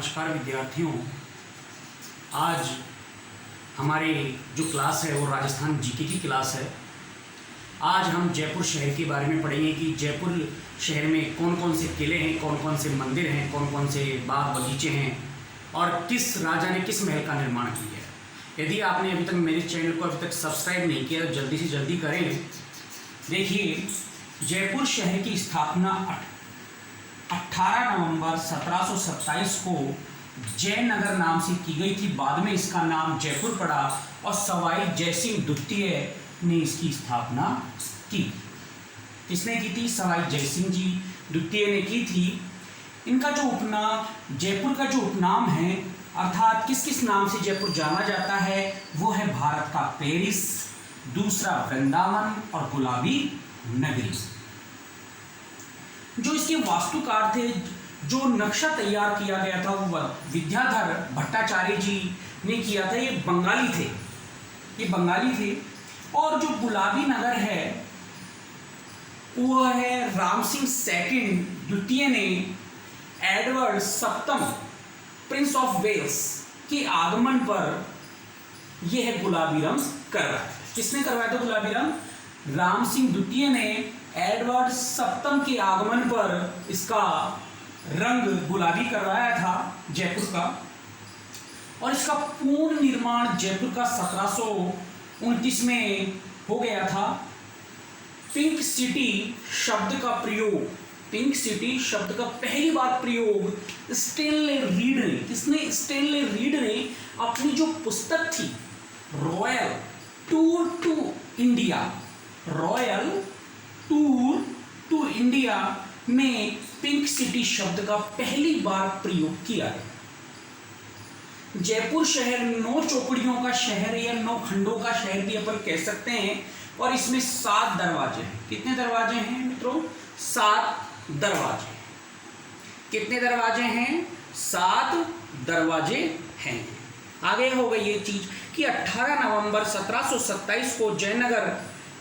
नमस्कार विद्यार्थियों। आज हमारे जो क्लास है वो राजस्थान जीके की क्लास है। आज हम जयपुर शहर के बारे में पढ़ेंगे कि जयपुर शहर में कौन कौन से किले हैं, कौन कौन से मंदिर हैं, कौन कौन से बाग बगीचे हैं और किस राजा ने किस महल का निर्माण किया है। यदि आपने अभी तक मेरे चैनल को अभी तक सब्सक्राइब नहीं किया तो जल्दी से जल्दी करें। देखिए, जयपुर शहर की स्थापना 18 नवंबर 1727 को जयनगर नाम से की गई थी। बाद में इसका नाम जयपुर पड़ा और सवाई जयसिंह द्वितीय ने इसकी स्थापना की। किसने की थी? सवाई जयसिंह जी द्वितीय ने की थी। इनका जो उपनाम, जयपुर का जो उपनाम है अर्थात किस किस नाम से जयपुर जाना जाता है वो है भारत का पेरिस, दूसरा वृंदावन और गुलाबी नगरी। जो इसके वास्तुकार थे, जो नक्शा तैयार किया गया था वो विद्याधर भट्टाचार्य जी ने किया था। ये बंगाली थे। और जो गुलाबी नगर है वो है राम सिंह सेकंड द्वितीय ने एडवर्ड सप्तम प्रिंस ऑफ वेल्स के आगमन पर यह है गुलाबी रंग करवाया। किसने करवाया था गुलाबी रंग? राम सिंह द्वितीय ने एडवर्ड सप्तम के आगमन पर इसका रंग गुलाबी करवाया था जयपुर का। और इसका पूर्ण निर्माण जयपुर का 1729 में हो गया था। पिंक सिटी शब्द का पहली बार प्रयोग स्टेनले रीड ने, किसने? स्टेनले रीड ने अपनी जो पुस्तक थी रॉयल टूर टू इंडिया में पिंक सिटी शब्द का पहली बार प्रयोग किया है। जयपुर शहर 9 चौकड़ियों का शहर या 9 खंडों का शहर भी अपन कह सकते हैं। और इसमें 7 दरवाजे हैं। कितने दरवाजे हैं मित्रों? 7 दरवाजे। कितने दरवाजे हैं? 7 दरवाजे हैं। आगे हो गई ये चीज कि 18 नवंबर 1727 को जयनगर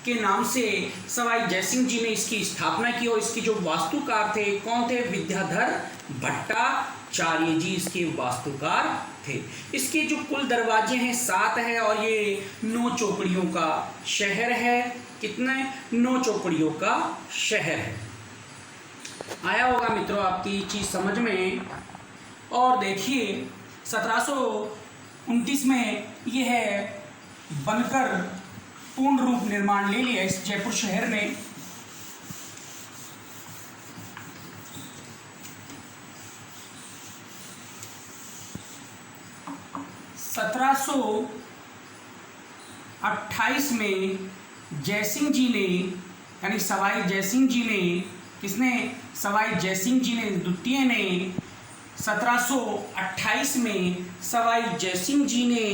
के नाम से सवाई जयसिंह जी ने इसकी स्थापना की। और इसके जो वास्तुकार थे कौन थे? विद्याधर भट्टाचार्य जी इसके वास्तुकार थे। इसके जो कुल दरवाजे हैं 7 है और ये 9 चौकड़ियों का शहर है। कितने? 9 चौकड़ियों का शहर है। आया होगा मित्रों आपकी चीज समझ में। और देखिए 1729 में यह है बनकर पूर्ण रूप निर्माण ले लिया इस जयपुर शहर ने। सत्रह 28 में जयसिंह जी ने, यानी सवाई जयसिंह जी ने, किसने? सवाई जयसिंह जी ने द्वितीय ने 1728 में सवाई जयसिंह जी ने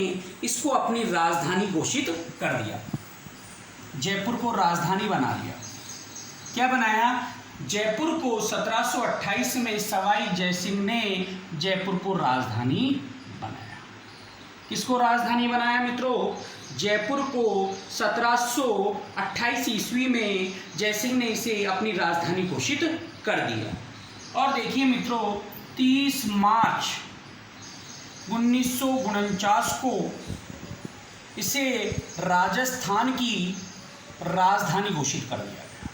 इसको अपनी राजधानी घोषित कर दिया। जयपुर को राजधानी बना लिया। क्या बनाया? जयपुर को 1728 में सवाई जयसिंह ने जयपुर को राजधानी बनाया। किसको राजधानी बनाया मित्रों? जयपुर को 1728 ईस्वी में जयसिंह ने इसे अपनी राजधानी घोषित कर दिया। और देखिए मित्रों 30 मार्च 1949 को इसे राजस्थान की राजधानी घोषित कर दिया गया।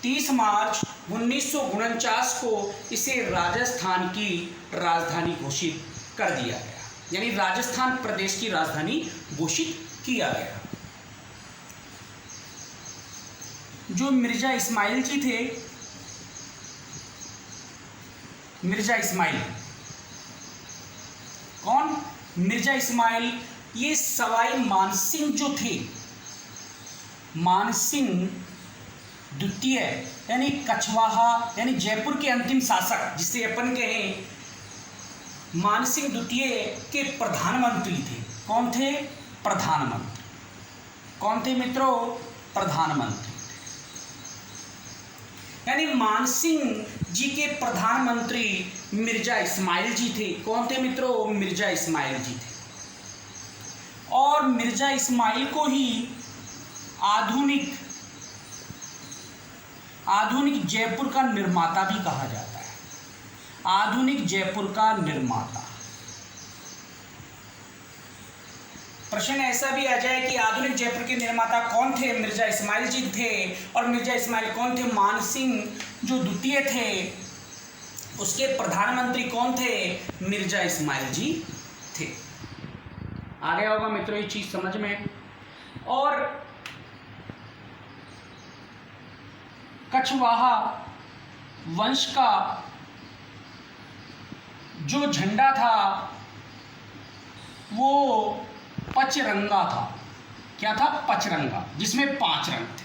30 मार्च 1949 को इसे राजस्थान की राजधानी घोषित कर दिया गया, यानी राजस्थान प्रदेश की राजधानी घोषित किया गया। जो मिर्जा इस्माइल जी थे, मिर्जा इस्माइल कौन? मिर्जा इस्माइल ये सवाई मानसिंह जो थे, मानसिंह द्वितीय यानी कछवाहा यानी जयपुर के अंतिम शासक जिसे अपन कहें, मानसिंह द्वितीय के प्रधानमंत्री थे। कौन थे? प्रधानमंत्री। कौन थे मित्रों? प्रधानमंत्री। यानी मानसिंह जी के प्रधानमंत्री मिर्जा इस्माइल जी थे। कौन थे मित्रों? मिर्जा इस्माइल जी थे। और मिर्जा इस्माइल को ही आधुनिक जयपुर का निर्माता भी कहा जाता है। आधुनिक जयपुर का निर्माता। प्रश्न ऐसा भी आ जाए कि आधुनिक जयपुर के निर्माता कौन थे? मिर्जा इस्माइल जी थे। और मिर्जा इस्माइल कौन थे? मान सिंह जो द्वितीय थे, उसके प्रधानमंत्री कौन थे? मिर्जा इस्माइल जी थे। आ गया होगा मित्रों ये चीज समझ में। और कछवाहा वंश का जो झंडा था वो पचरंगा था। क्या था? पचरंगा, जिसमें 5 रंग थे।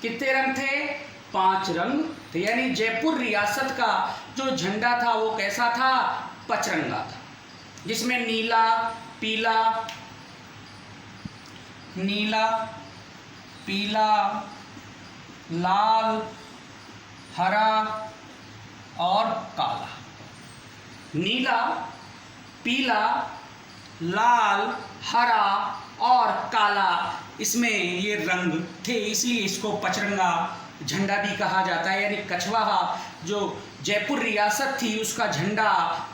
कितने रंग थे? 5 रंग थे। यानी जयपुर रियासत का जो झंडा था वो कैसा था? पचरंगा था, जिसमें नीला, पीला, लाल, हरा और काला। नीला, पीला, लाल, हरा और काला, इसमें ये रंग थे, इसलिए इसको पचरंगा झंडा भी कहा जाता है। यानी कछवाहा जो जयपुर रियासत थी उसका झंडा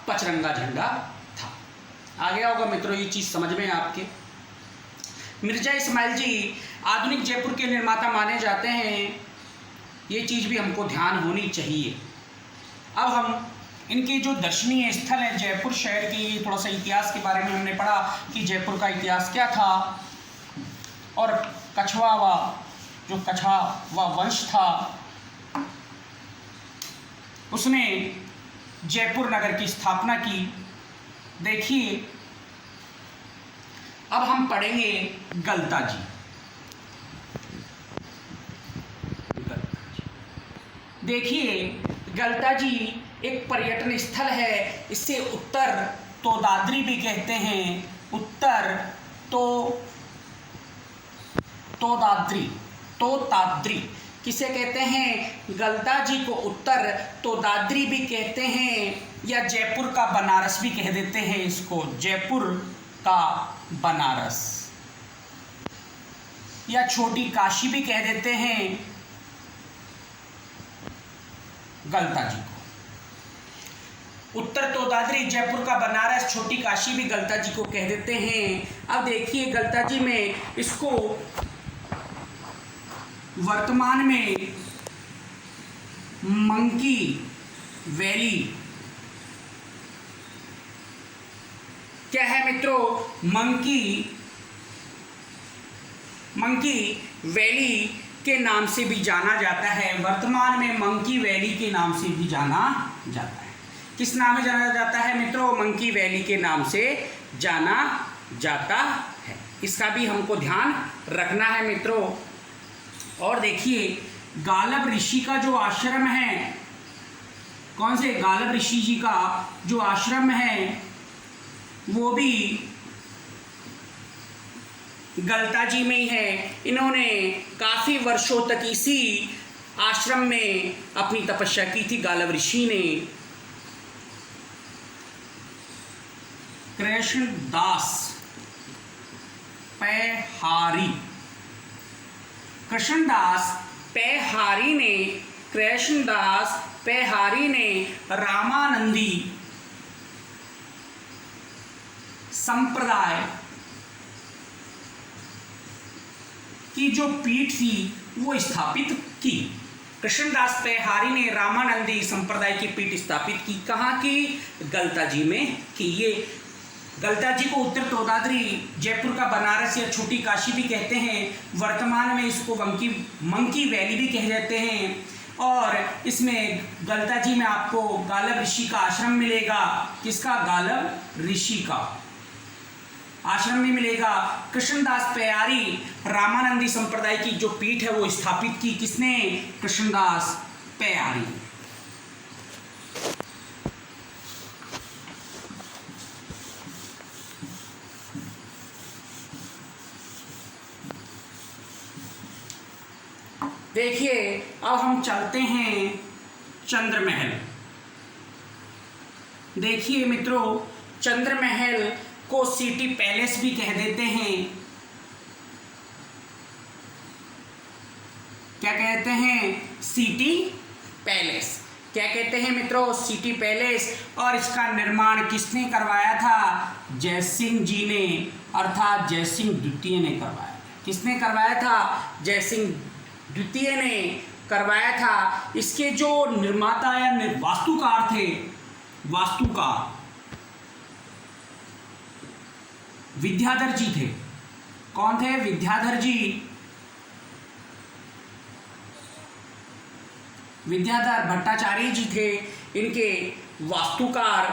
पचरंगा झंडा था। आ गया होगा मित्रों ये चीज़ समझ में आपके। मिर्जा इस्माइल जी आधुनिक जयपुर के निर्माता माने जाते हैं, ये चीज़ भी हमको ध्यान होनी चाहिए। अब हम इनके जो दर्शनीय स्थल हैं जयपुर शहर की, थोड़ा सा इतिहास के बारे में हमने पढ़ा कि जयपुर का इतिहास क्या था। और कछवाहा वंश था, उसने जयपुर नगर की स्थापना की। देखिए अब हम पढ़ेंगे गलता जी। देखिए गलता जी एक पर्यटन स्थल है। इसे उत्तर तोदाद्री भी कहते हैं। उत्तर तोदाद्री किसे कहते हैं? गलता जी को उत्तर तोदाद्री भी कहते हैं, या जयपुर का बनारस भी कह देते हैं इसको। जयपुर का बनारस या छोटी काशी भी कह देते हैं गलता जी को। उत्तर तोदाद्री, जयपुर का बनारस, छोटी काशी भी गलता जी को कह देते हैं। अब देखिए गलता जी में इसको वर्तमान में मंकी वैली, क्या है मित्रों? मंकी वैली के नाम से भी जाना जाता है। वर्तमान में मंकी वैली के नाम से भी जाना जाता है। किस नाम में जाना जाता है मित्रों? मंकी वैली के नाम से जाना जाता है। इसका भी हमको ध्यान रखना है मित्रों। और देखिए गालब ऋषि का जो आश्रम है, कौन से? गालब ऋषि जी का जो आश्रम है वो भी गलता जी में ही है। इन्होंने काफ़ी वर्षों तक इसी आश्रम में अपनी तपस्या की थी गालब ऋषि ने। कृष्णदास पैहारी ने रामानंदी संप्रदाय की जो पीठ थी वो स्थापित की। कृष्णदास पैहारी ने रामानंदी संप्रदाय की पीठ स्थापित की। कहाँ की? गलता जी में की। ये गलता जी को उत्तर तोदाद्री, जयपुर का बनारस या छोटी काशी भी कहते हैं। वर्तमान में इसको मंकी वैली भी कह देते हैं। और इसमें गलता जी में आपको गालब ऋषि का आश्रम मिलेगा। किसका? गालब ऋषि का आश्रम में मिलेगा। कृष्णदास पैहारी रामानंदी संप्रदाय की जो पीठ है वो स्थापित की। किसने? कृष्णदास पैहारी। देखिए अब हम चलते हैं चंद्र महल। देखिए मित्रों चंद्र महल को सिटी पैलेस भी कह देते हैं। क्या कहते हैं? City palace. क्या कहते हैं मित्रों, सिटी पैलेस। और इसका निर्माण किसने करवाया था? जयसिंह जी ने, अर्थात जयसिंह द्वितीय ने करवाया। किसने करवाया था? जयसिंह द्वितीय ने करवाया था। इसके जो निर्माता या वास्तुकार थे, वास्तुकार विद्याधर जी थे। कौन थे? विद्याधर जी। विद्याधर भट्टाचार्य जी थे इनके वास्तुकार।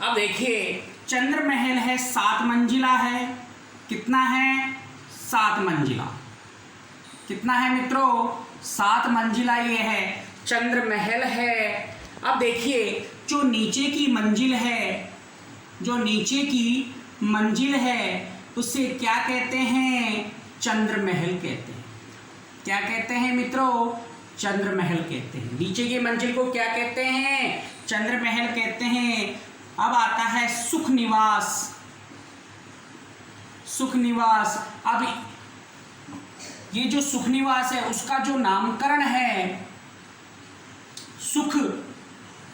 अब देखिए, चंद्र महल है, 7 मंजिला है। कितना है? 7 मंजिला। कितना है मित्रों? 7 मंजिला ये है, चंद्र महल है। अब देखिए, जो नीचे की मंजिल है, जो नीचे की मंजिल है, उसे क्या कहते हैं? चंद्र महल कहते हैं। क्या कहते हैं मित्रों? चंद्र महल कहते हैं। नीचे की मंजिल को क्या कहते हैं? चंद्र महल कहते हैं। अब आता है सुख निवास। सुख निवास। अब ये जो सुख निवास है, उसका जो नामकरण है, सुख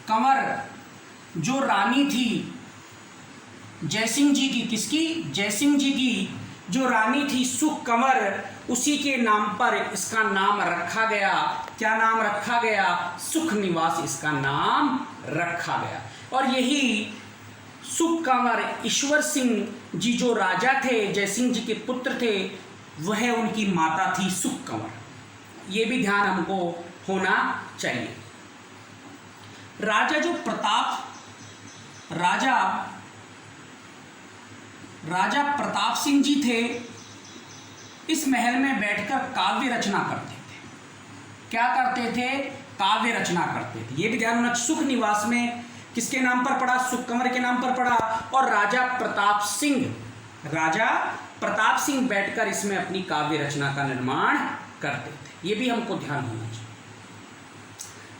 कंवर जो रानी थी जयसिंह जी की, किसकी? जयसिंह जी की जो रानी थी सुख कंवर, उसी के नाम पर इसका नाम रखा गया। क्या नाम रखा गया? सुख निवास इसका नाम रखा गया। और यही सुख कंवर ईश्वर सिंह जी जो राजा थे, जयसिंह जी के पुत्र थे, वह उनकी माता थी सुख कंवर। ये भी ध्यान हमको होना चाहिए। राजा जो राजा प्रताप सिंह जी थे, इस महल में बैठकर काव्य रचना करते थे। क्या करते थे? काव्य रचना करते थे। ये भी ध्यान होना। सुख निवास में किसके नाम पर पड़ा? सुख कंवर के नाम पर पड़ा। और राजा प्रताप सिंह बैठकर इसमें अपनी काव्य रचना का निर्माण करते थे। ये भी हमको ध्यान होना चाहिए।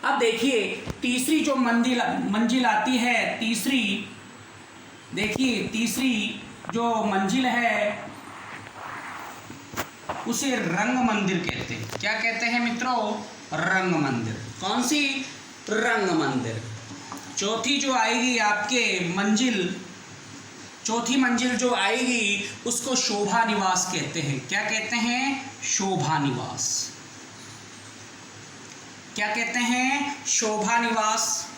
अब देखिए, तीसरी जो मंजिल आती है, तीसरी जो मंजिल है, उसे रंग मंदिर कहते हैं। क्या कहते हैं मित्रों? रंग मंदिर। कौन सी? रंग मंदिर। चौथी जो आएगी आपके चौथी मंजिल जो आएगी, उसको शोभा निवास कहते हैं। क्या कहते हैं? शोभा निवास। क्या कहते हैं? शोभा निवास।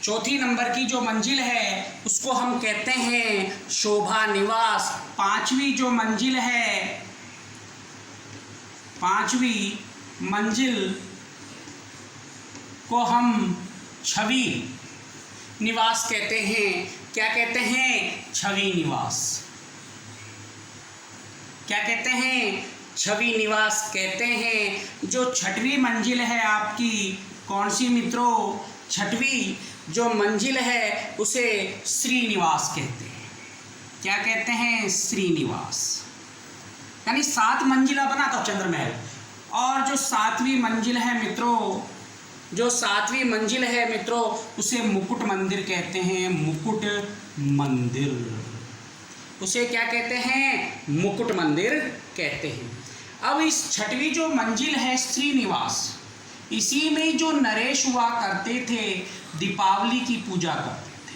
चौथी नंबर की जो मंजिल है, उसको हम कहते हैं शोभा निवास। पांचवी जो मंजिल है, पांचवी मंजिल को हम छवि निवास कहते हैं। क्या कहते हैं? छवि निवास। क्या कहते हैं? छवि निवास कहते हैं। जो छठवीं मंजिल है आपकी, कौन सी मित्रों? छठवीं जो मंजिल है, उसे श्रीनिवास कहते हैं। क्या कहते हैं? श्रीनिवास। यानी 7 मंजिला बना था चंद्र महल। और जो 7वीं मंजिल है मित्रों, उसे मुकुट मंदिर कहते हैं। मुकुट मंदिर। उसे क्या कहते हैं? मुकुट मंदिर कहते हैं। अब इस छठवीं जो मंजिल है श्रीनिवास, इसी में जो नरेश हुआ करते थे, दीपावली की पूजा करते थे।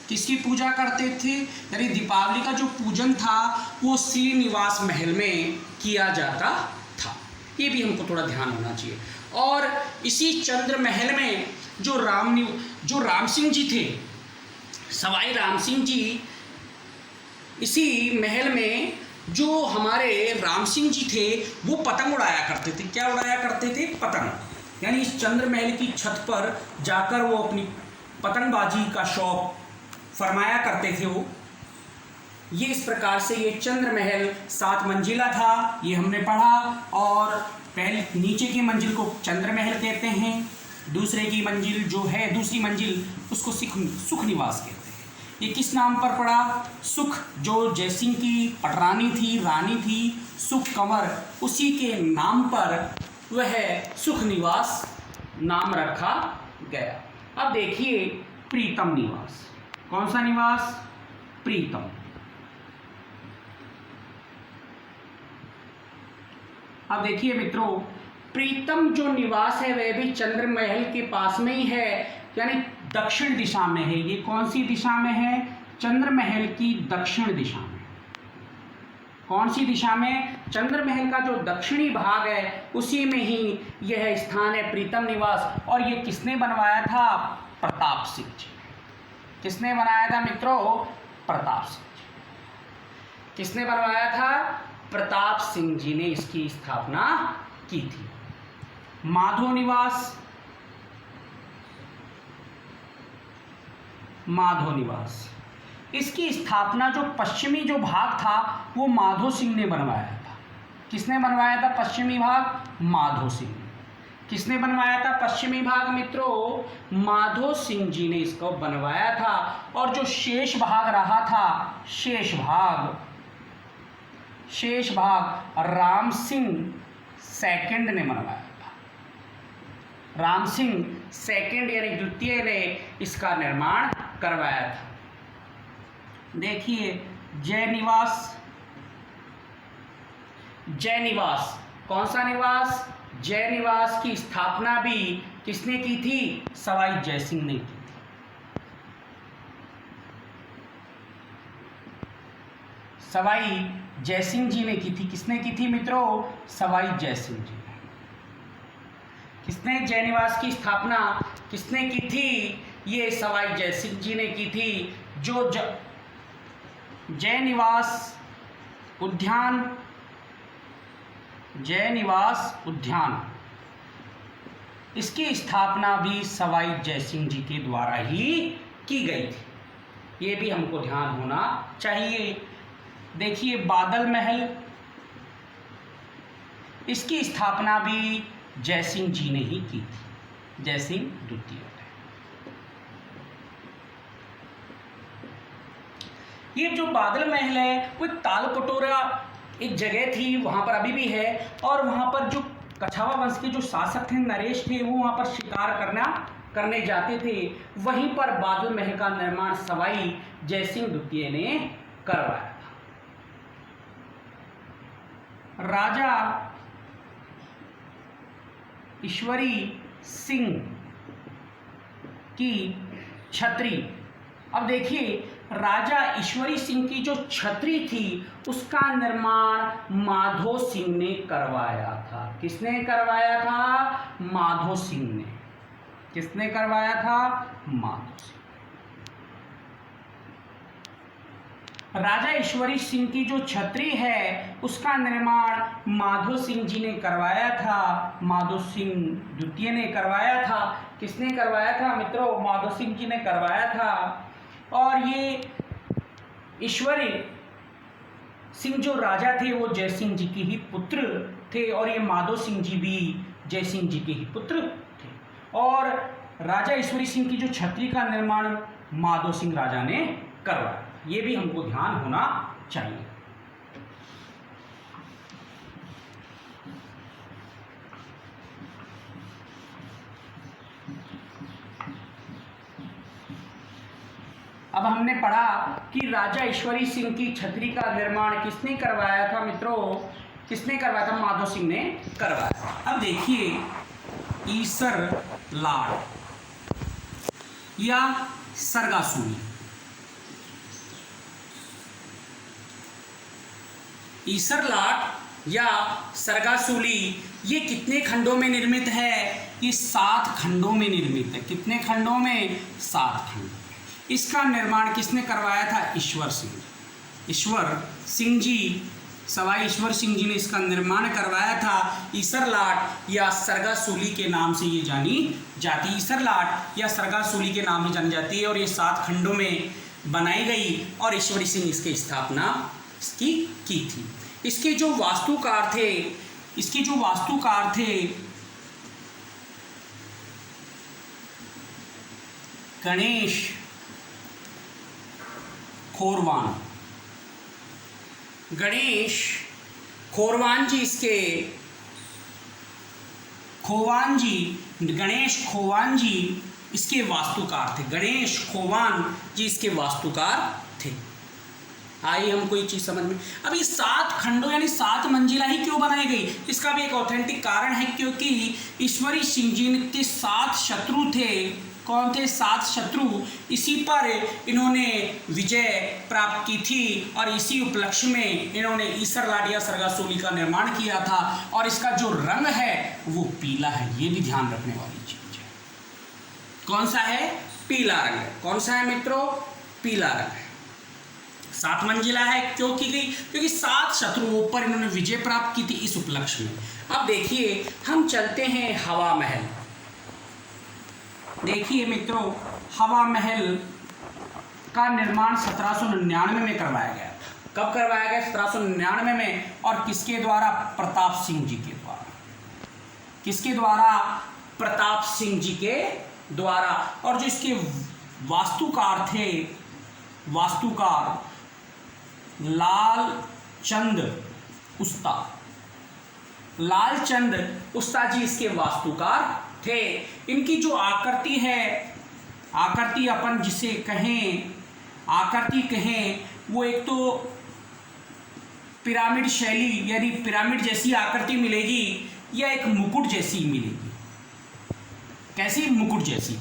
किसकी पूजा करते थे? यानी दीपावली का जो पूजन था, वो श्रीनिवास महल में किया जाता था। ये भी हमको थोड़ा ध्यान होना चाहिए। और इसी चंद्र महल में जो राम सिंह जी थे, सवाई राम सिंह जी, इसी महल में जो हमारे राम सिंह जी थे, वो पतंग उड़ाया करते थे। क्या उड़ाया करते थे? पतंग। यानी इस चंद्र महल की छत पर जाकर वो अपनी पतंगबाजी का शौक फरमाया करते थे वो। ये इस प्रकार से ये चंद्र महल 7 मंजिला था, ये हमने पढ़ा। और पहले नीचे की मंजिल को चंद्र महल कहते हैं, दूसरी मंजिल उसको सुख निवास कहते हैं। ये किस नाम पर पड़ा? सुख, जो जयसिंह की पटरानी थी, रानी थी, सुख कंवर, उसी के नाम पर वह सुख निवास नाम रखा गया। अब देखिए प्रीतम निवास। कौन सा निवास? प्रीतम। अब देखिए मित्रों, प्रीतम जो निवास है वह भी चंद्र महल के पास में ही है, यानी दक्षिण दिशा में है। ये कौन सी दिशा में है? चंद्र महल की दक्षिण दिशा में। कौन सी दिशा में? चंद्र महल का जो दक्षिणी भाग है उसी में ही यह स्थान है प्रीतम निवास। और ये किसने बनवाया था? प्रताप सिंह जी। किसने बनाया था मित्रों? प्रताप सिंह जी। किसने बनवाया था? प्रताप सिंह जी ने इसकी स्थापना की थी। माधो निवास, माधो निवास, इसकी स्थापना जो पश्चिमी जो भाग था वो माधो सिंह ने बनवाया था। किसने बनवाया था पश्चिमी भाग? माधो सिंह ने। किसने बनवाया था पश्चिमी भाग मित्रों? माधो सिंह जी ने इसको बनवाया था। और जो शेष भाग रहा था, शेष भाग राम सिंह सेकंड ने बनवाया था। राम सिंह सेकंड यानी द्वितीय ने इसका निर्माण करवाया था। देखिए जय निवास, जय निवास, कौन सा निवास? जय निवास की स्थापना भी किसने की थी? सवाई जयसिंह ने की थी। सवाई जयसिंह जी ने की थी। किसने की थी मित्रों? सवाई जयसिंह जी ने। किसने जय निवास की स्थापना किसने की थी? ये सवाई जयसिंह जी ने की थी। जो जय निवास उद्यान, जय निवास उद्यान, इसकी स्थापना भी सवाई जयसिंह जी के द्वारा ही की गई थी। ये भी हमको ध्यान होना चाहिए। देखिए बादल महल, इसकी स्थापना भी जयसिंह जी ने ही की थी, जयसिंह द्वितीय। ये जो बादल महल है वो एक ताल कटोरा एक जगह थी, वहां पर अभी भी है। और वहां पर जो कछावा वंश के जो शासक थे, नरेश थे, वो वहां पर शिकार करने जाते थे। वहीं पर बादल महल का निर्माण सवाई जयसिंह द्वितीय ने करवाया था। राजा ईश्वरी सिंह की छतरी, अब देखिए राजा ईश्वरी सिंह की जो छतरी थी उसका निर्माण माधो सिंह ने करवाया था। किसने करवाया था? माधो सिंह ने। किसने करवाया था? माधो सिंह। राजा ईश्वरी सिंह की जो छतरी है उसका निर्माण माधो सिंह जी ने करवाया था, माधो सिंह द्वितीय ने करवाया था। किसने करवाया था मित्रों? माधो सिंह जी ने करवाया था। और ये ईश्वरी सिंह जो राजा थे वो जयसिंह जी के ही पुत्र थे, और ये माधो सिंह जी भी जयसिंह जी के ही पुत्र थे। और राजा ईश्वरी सिंह की जो छतरी का निर्माण माधो सिंह राजा ने करवाया। ये भी हमको ध्यान होना चाहिए। अब हमने पढ़ा कि राजा ईश्वरी सिंह की छतरी का निर्माण किसने करवाया था मित्रों? किसने करवाया था? माधो सिंह ने करवाया। अब देखिए ईसर लाट या सरगासुली, ईसर लाट या सरगासुली ये कितने खंडों में निर्मित है? ये 7 खंडों में निर्मित है। कितने खंडों में? 7 खंडों। इसका निर्माण किसने करवाया था? ईश्वर सिंह। ईश्वर सिंह जी, सवाई ईश्वर सिंह जी ने इसका निर्माण करवाया था। ईसर लाट या सरगासुली के नाम से ये जानी जाती है। ईसर लाट या सरगासुली के नाम से जानी जाती है और ये 7 खंडों में बनाई गई और ईश्वरी सिंह इसकी स्थापना इसकी की थी। इसके जो वास्तुकार थे गणेश खोरवान, गणेश खोरवान जी गणेश खोवान जी इसके वास्तुकार थे। गणेश खोवान जी इसके वास्तुकार थे। आई हमको ये चीज समझ में। अब ये 7 खंडों यानी 7 मंजिला ही क्यों बनाई गई, इसका भी एक ऑथेंटिक कारण है, क्योंकि ईश्वरी सिंह जी के 7 शत्रु थे। कौन थे 7 शत्रु? इसी पर इन्होंने विजय प्राप्त की थी और इसी उपलक्ष्य में इन्होंने ईसर लाडिया सरगासोली का निर्माण किया था। और इसका जो रंग है वो पीला है, ये भी ध्यान रखने वाली चीज है। कौन सा है? पीला रंग है। कौन सा है मित्रों? पीला रंग है। 7 मंजिला है, क्यों की गई? क्योंकि 7 शत्रुओं पर इन्होंने विजय प्राप्त की थी इस उपलक्ष्य में। अब देखिए हम चलते हैं हवा महल। देखिए मित्रों, हवा महल का निर्माण 1799 में करवाया गया था। कब करवाया गया? 1799 में। और किसके द्वारा? प्रताप सिंह जी के द्वारा। किसके द्वारा? प्रताप सिंह जी के द्वारा। और जो इसके वास्तुकार थे, वास्तुकार लालचंद उस्ताद जी इसके वास्तुकार थे। इनकी जो आकृति है, आकृति अपन जिसे कहें, आकृति कहें, वो एक तो पिरामिड शैली यानी पिरामिड जैसी आकृति मिलेगी या एक मुकुट जैसी मिलेगी। कैसी? मुकुट जैसी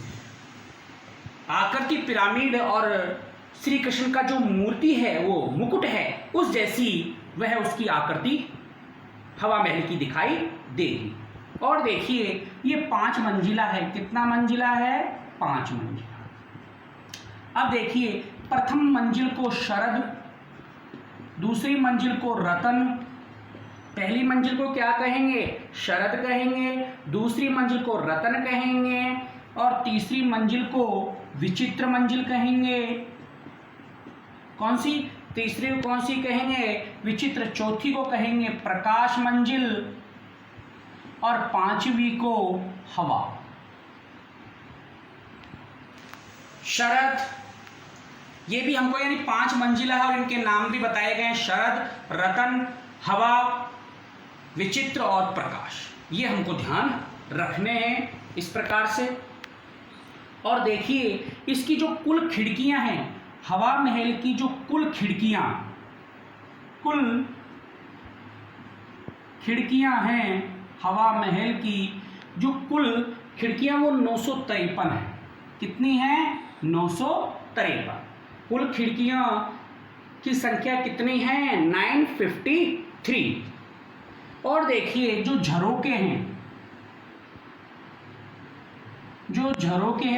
आकृति। पिरामिड और श्री कृष्ण का जो मूर्ति है वो मुकुट है, उस जैसी वह उसकी आकृति हवा महल की दिखाई देगी। और देखिए ये 5 मंजिला है। कितना मंजिला है? 5 मंजिला। अब देखिए प्रथम मंजिल को शरद, दूसरी मंजिल को रतन, पहली मंजिल को क्या कहेंगे? शरद कहेंगे, दूसरी मंजिल को रतन कहेंगे और तीसरी मंजिल को विचित्र मंजिल कहेंगे। कौन सी? तीसरी को कौन सी कहेंगे? विचित्र। चौथी को कहेंगे प्रकाश मंजिल और 5वीं को हवा। शरद, ये भी हमको यानी 5 मंजिला है और इनके नाम भी बताए गए हैं, शरद, रतन, हवा, विचित्र और प्रकाश। ये हमको ध्यान रखने हैं इस प्रकार से। और देखिए इसकी जो कुल खिड़कियां हैं, हवा महल की जो कुल खिड़कियां हैं, हवा महल की जो कुल खिड़कियां वो 953 है। कितनी है? 953। कुल खिड़कियां की संख्या कितनी है? 953। और देखिए जो झरोके हैं,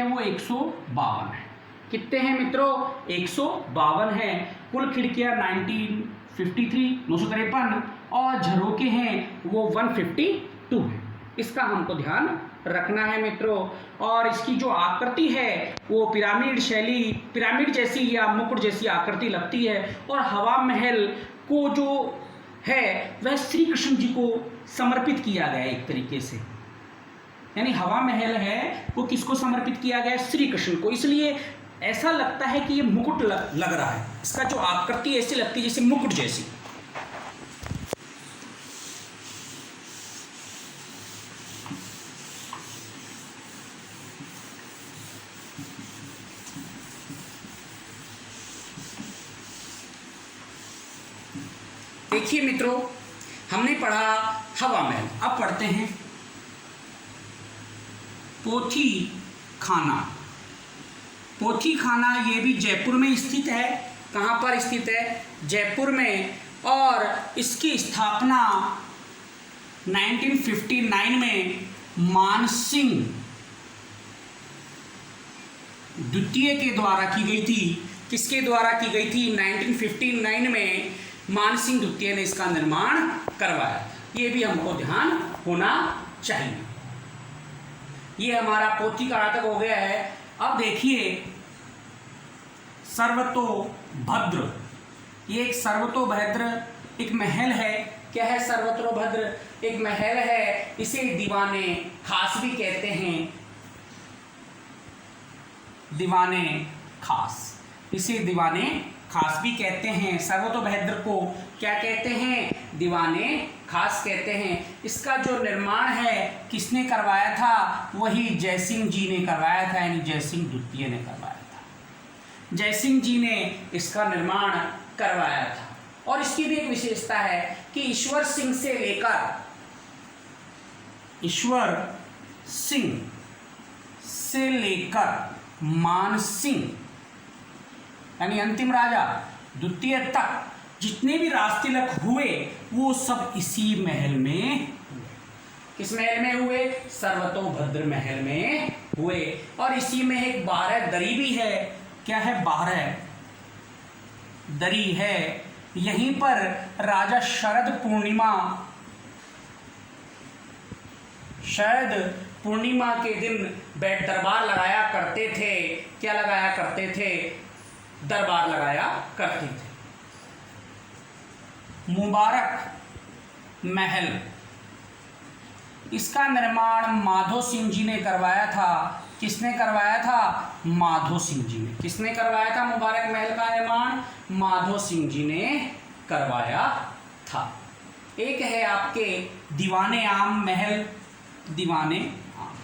वो 152 है। कितने हैं मित्रों? 152 है। कुल खिड़कियां 953 और झरोके हैं वो 152 है। इसका हमको ध्यान रखना है मित्रों। और इसकी जो आकृति है वो पिरामिड शैली, पिरामिड जैसी या मुकुट जैसी आकृति लगती है। और हवा महल को जो है वह श्री कृष्ण जी को समर्पित किया गया है एक तरीके से। यानी हवा महल है वो किसको समर्पित किया गया? श्री कृष्ण को। इसलिए ऐसा लगता है कि ये मुकुट लग रहा है। इसका जो आकृति ऐसी लगती है जैसे मुकुट जैसी। देखिए मित्रों, हमने पढ़ा हवा महल। अब पढ़ते हैं पोथी खाना। पोथी खाना ये भी जयपुर में स्थित है। कहाँ पर स्थित है? जयपुर में। और इसकी स्थापना 1959 में मानसिंह द्वितीय के द्वारा की गई थी। किसके द्वारा की गई थी? 1959 में मानसिंह द्वितीय ने इसका निर्माण करवाया। ये भी हमको ध्यान होना चाहिए। ये हमारा पोथी का नाटक हो गया है। अब देखिए सर्वतोभद्र, ये एक सर्वतोभद्र एक महल है। क्या है सर्वतोभद्र? एक महल है। इसे दीवाने खास भी कहते हैं। दीवाने खास, इसे दीवाने खास भी कहते हैं। सर्वतोभद्र को क्या कहते हैं? दीवाने खास कहते हैं। इसका जो निर्माण है किसने करवाया था? वही जयसिंह जी ने करवाया था, यानी जयसिंह द्वितीय ने करवाया था। जयसिंह जी ने इसका निर्माण करवाया था। और इसकी भी एक विशेषता है कि ईश्वर सिंह से लेकर मान सिंह यानी अंतिम राजा द्वितीय तक जितने भी राजतिलक हुए वो सब इसी महल में हुए। किस महल में हुए? सर्वतोभद्र महल में हुए। और इसी में एक 12 दरी भी है। क्या है? 12 दरी है। यहीं पर राजा शरद पूर्णिमा के दिन बैठ दरबार लगाया करते थे। क्या लगाया करते थे? दरबार लगाया करते थे। मुबारक महल, इसका निर्माण माधो सिंह जी ने करवाया था। किसने करवाया था? माधो सिंह जी ने। किसने करवाया था मुबारक महल का निर्माण? माधो सिंह जी ने करवाया था। एक है आपके दीवाने आम महल, दीवाने आम।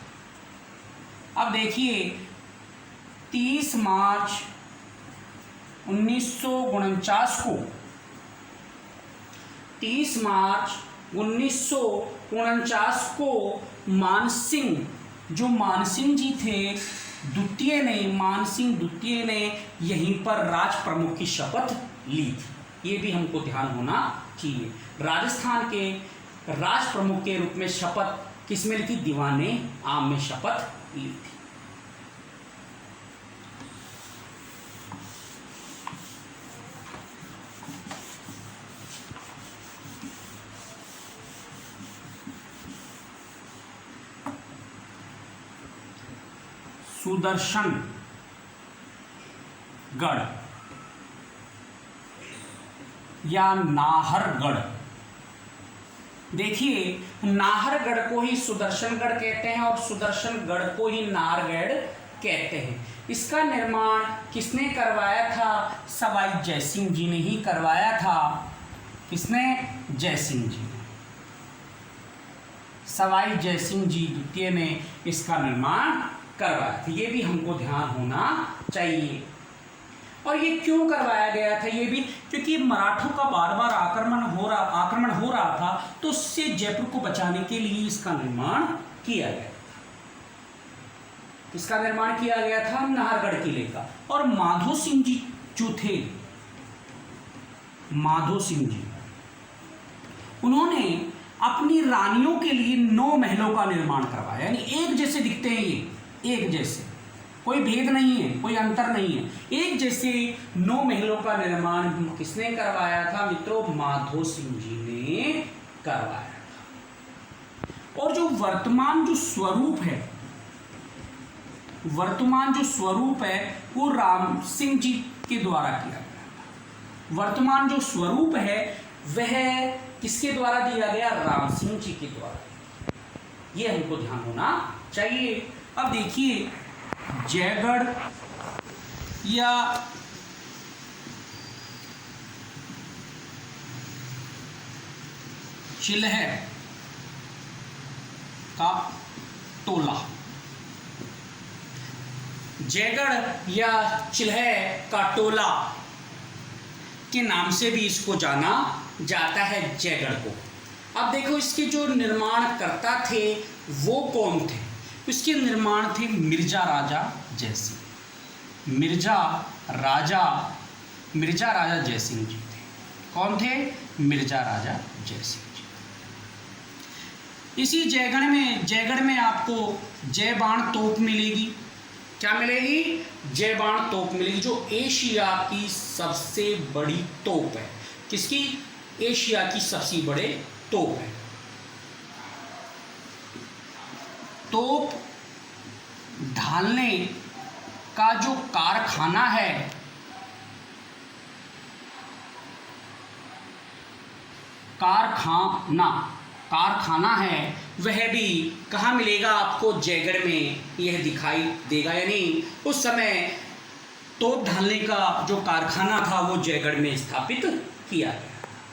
अब देखिए 30 मार्च 1949 को 30 मार्च 1949 को मानसिंह, जो मानसिंह जी थे द्वितीय ने, मानसिंह द्वितीय ने यहीं पर राज प्रमुख की शपथ ली थी। ये भी हमको ध्यान होना चाहिए। राजस्थान के राज प्रमुख के रूप में शपथ किसमें ली थी? दीवाने आम में शपथ ली थी। सुदर्शनगढ़ या नाहरगढ़। देखिए नाहरगढ़ को ही सुदर्शनगढ़ कहते हैं और सुदर्शनगढ़ को ही नाहरगढ़ कहते हैं। इसका निर्माण किसने करवाया था? सवाई जयसिंह जी ने ही करवाया था। किसने? जयसिंह जी ने। सवाई जयसिंह जी द्वितीय ने इसका निर्माण करवाया था। ये भी हमको ध्यान होना चाहिए। और ये क्यों करवाया गया था? ये भी क्योंकि मराठों का बार बार आक्रमण हो रहा था, तो उससे जयपुर को बचाने के लिए इसका निर्माण किया गया। इसका निर्माण किया गया था नाहरगढ़ किले का। और माधो सिंह जी जो थे, माधो सिंह जी, उन्होंने अपनी रानियों के लिए 9 महलों का निर्माण करवाया। यानी एक जैसे दिखते हैं ये, एक जैसे, कोई भेद नहीं है, कोई अंतर नहीं है, एक जैसे 9 महलों का निर्माण किसने करवाया था मित्रों? माधो सिंह जी ने करवाया था। और जो वर्तमान जो स्वरूप है वो राम सिंह जी के द्वारा किया गया था। वर्तमान जो स्वरूप है वह किसके द्वारा दिया गया? राम सिंह जी के द्वारा। ये हमको ध्यान होना चाहिए। अब देखिए जयगढ़ या चिल्हर का टोला, जयगढ़ या चिल्हर का टोला के नाम से भी इसको जाना जाता है, जयगढ़ को। अब देखो इसके जो निर्माण करता थे वो कौन थे? इसके निर्माण थे मिर्जा राजा जयसिंह। मिर्जा राजा जयसिंह जी थे। कौन थे? मिर्जा राजा जयसिंह जी। इसी जयगढ़ में आपको जय बाण तोप मिलेगी। क्या मिलेगी? जय बाण तोप मिलेगी, जो एशिया की सबसे बड़ी तोप है। किसकी? एशिया की सबसे बड़े तोप है। तोप ढालने का जो कारखाना है, कारखाना है, वह भी कहाँ मिलेगा आपको? जयगढ़ में यह दिखाई देगा। यानी उस समय तोप ढालने का जो कारखाना था वो जयगढ़ में स्थापित किया गया।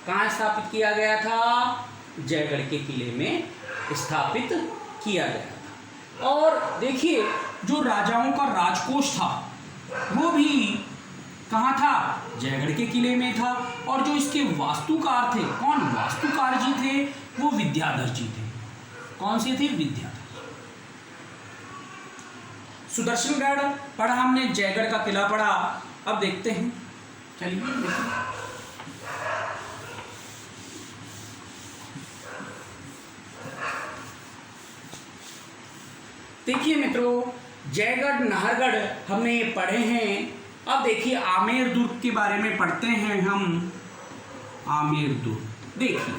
कहाँ स्थापित किया गया था? जयगढ़ के किले में स्थापित किया गया था। और देखिए जो राजाओं का राजकोष था वो भी कहाँ था? जयगढ़ के किले में था। और जो इसके वास्तुकार थे, कौन वास्तुकार जी थे, वो विद्याधर जी थे। कौन से थे? विद्याधर। सुदर्शनगढ़ पढ़ा हमने, जयगढ़ का किला पढ़ा। अब देखते हैं, चलिए देखिए। देखिए मित्रों, जयगढ़ नाहरगढ़ हमने ये पढ़े हैं। अब देखिए आमेर दुर्ग के बारे में पढ़ते हैं हम। आमेर दुर्ग, देखिए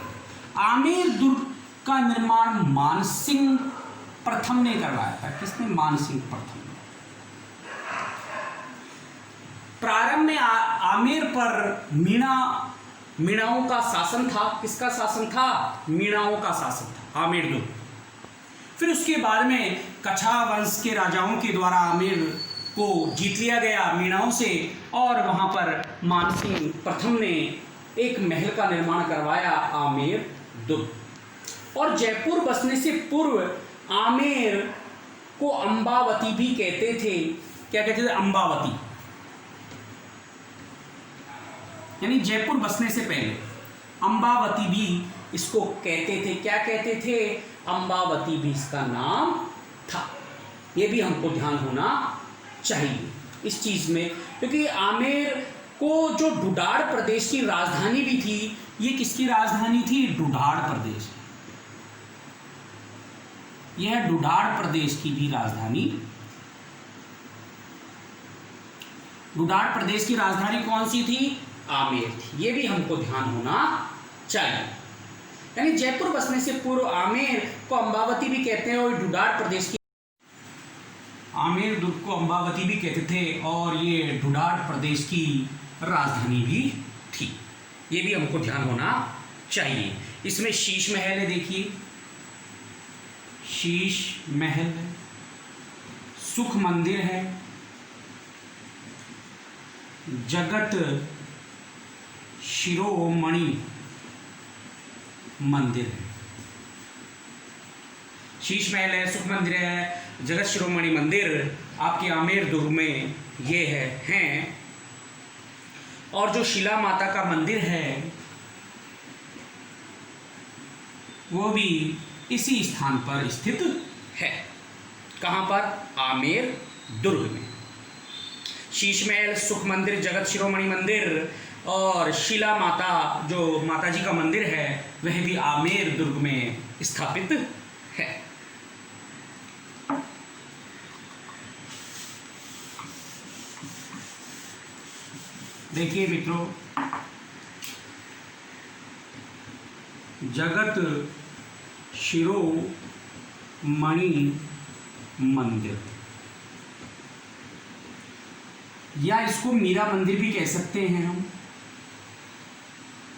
आमेर दुर्ग का निर्माण मानसिंह प्रथम ने करवाया था। किसने? मानसिंह प्रथम। प्रारंभ में आमेर पर मीणाओं का शासन था। किसका शासन था? मीणाओं का शासन था आमेर दुर्ग। फिर उसके बाद में कछा वंश के राजाओं के द्वारा आमेर को जीत लिया गया मीणाओं से, और वहां पर मानसिंह प्रथम ने एक महल का निर्माण करवाया, आमेर दुर्ग। और जयपुर बसने से पूर्व आमेर को अंबावती भी कहते थे। क्या कहते थे? अंबावती। यानी जयपुर बसने से पहले अंबावती भी इसको कहते थे। क्या कहते थे? अंबावती भी इसका नाम था। ये भी हमको ध्यान होना चाहिए इस चीज में, क्योंकि आमेर को जो ढूढ़ाड़ प्रदेश की राजधानी भी थी, ये किसकी राजधानी थी? ढूढ़ाड़ प्रदेश। यह ढूढ़ाड़ प्रदेश की भी राजधानी। ढूढ़ाड़ प्रदेश की राजधानी कौन सी थी? आमेर थी। ये भी हमको ध्यान होना चाहिए। यानी जयपुर बसने से पूर्व आमेर को अंबावती भी कहते हैं, और ढूढ़ाड़ प्रदेश की आमेर दुर्ग को अंबावती भी कहते थे, और ये ढूढ़ाड़ प्रदेश की राजधानी भी थी। ये भी हमको ध्यान होना चाहिए। इसमें शीश महल है, देखिए शीश महल है, सुख मंदिर है, जगत शिरोमणि मंदिर है। शीश महल है, सुख मंदिर है, जगत शिरोमणि मंदिर आपके आमेर दुर्ग में ये हैं। और जो शिला माता का मंदिर है वो भी इसी स्थान पर स्थित है। कहाँ पर? आमेर दुर्ग में। शीश महल, सुख मंदिर, जगत शिरोमणि मंदिर और शिला माता, जो माता जी का मंदिर है, वह भी आमेर दुर्ग में स्थापित है। देखिए मित्रों, जगत शिरोमणि मंदिर, या इसको मीरा मंदिर भी कह सकते हैं हम।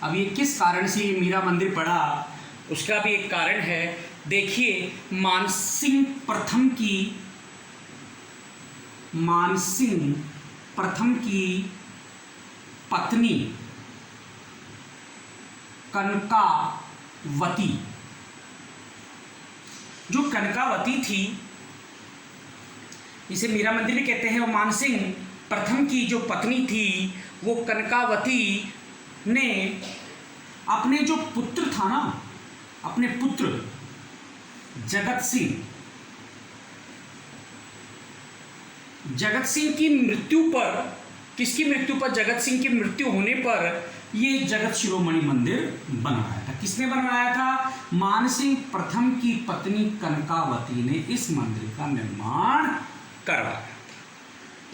अब ये किस कारण से ये मीरा मंदिर पड़ा, उसका भी एक कारण है। देखिए मानसिंह प्रथम की पत्नी कनकावती, जो कनकावती थी, इसे मीरा मंदिर भी कहते हैं। और मानसिंह प्रथम की जो पत्नी थी वो कनकावती ने अपने जो पुत्र था ना, अपने पुत्र जगत सिंह की मृत्यु पर, किसकी मृत्यु पर? जगत सिंह की मृत्यु होने पर ये जगत शिरोमणि मंदिर बनवाया था। किसने बनवाया था? मानसिंह प्रथम की पत्नी कनकावती ने इस मंदिर का निर्माण करवाया था।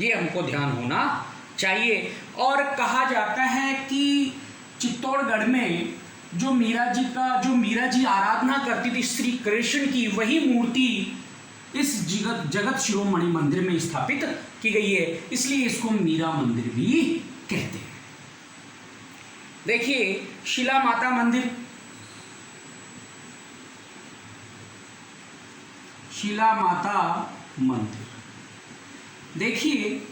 ये हमको ध्यान होना चाहिए। और कहा जाता है कि चित्तौड़गढ़ में जो मीरा जी आराधना करती थी श्री कृष्ण की, वही मूर्ति इस जगत शिरोमणि मंदिर में स्थापित की गई है, इसलिए इसको मीरा मंदिर भी कहते हैं। देखिए शिला माता मंदिर, शिला माता मंदिर, देखिए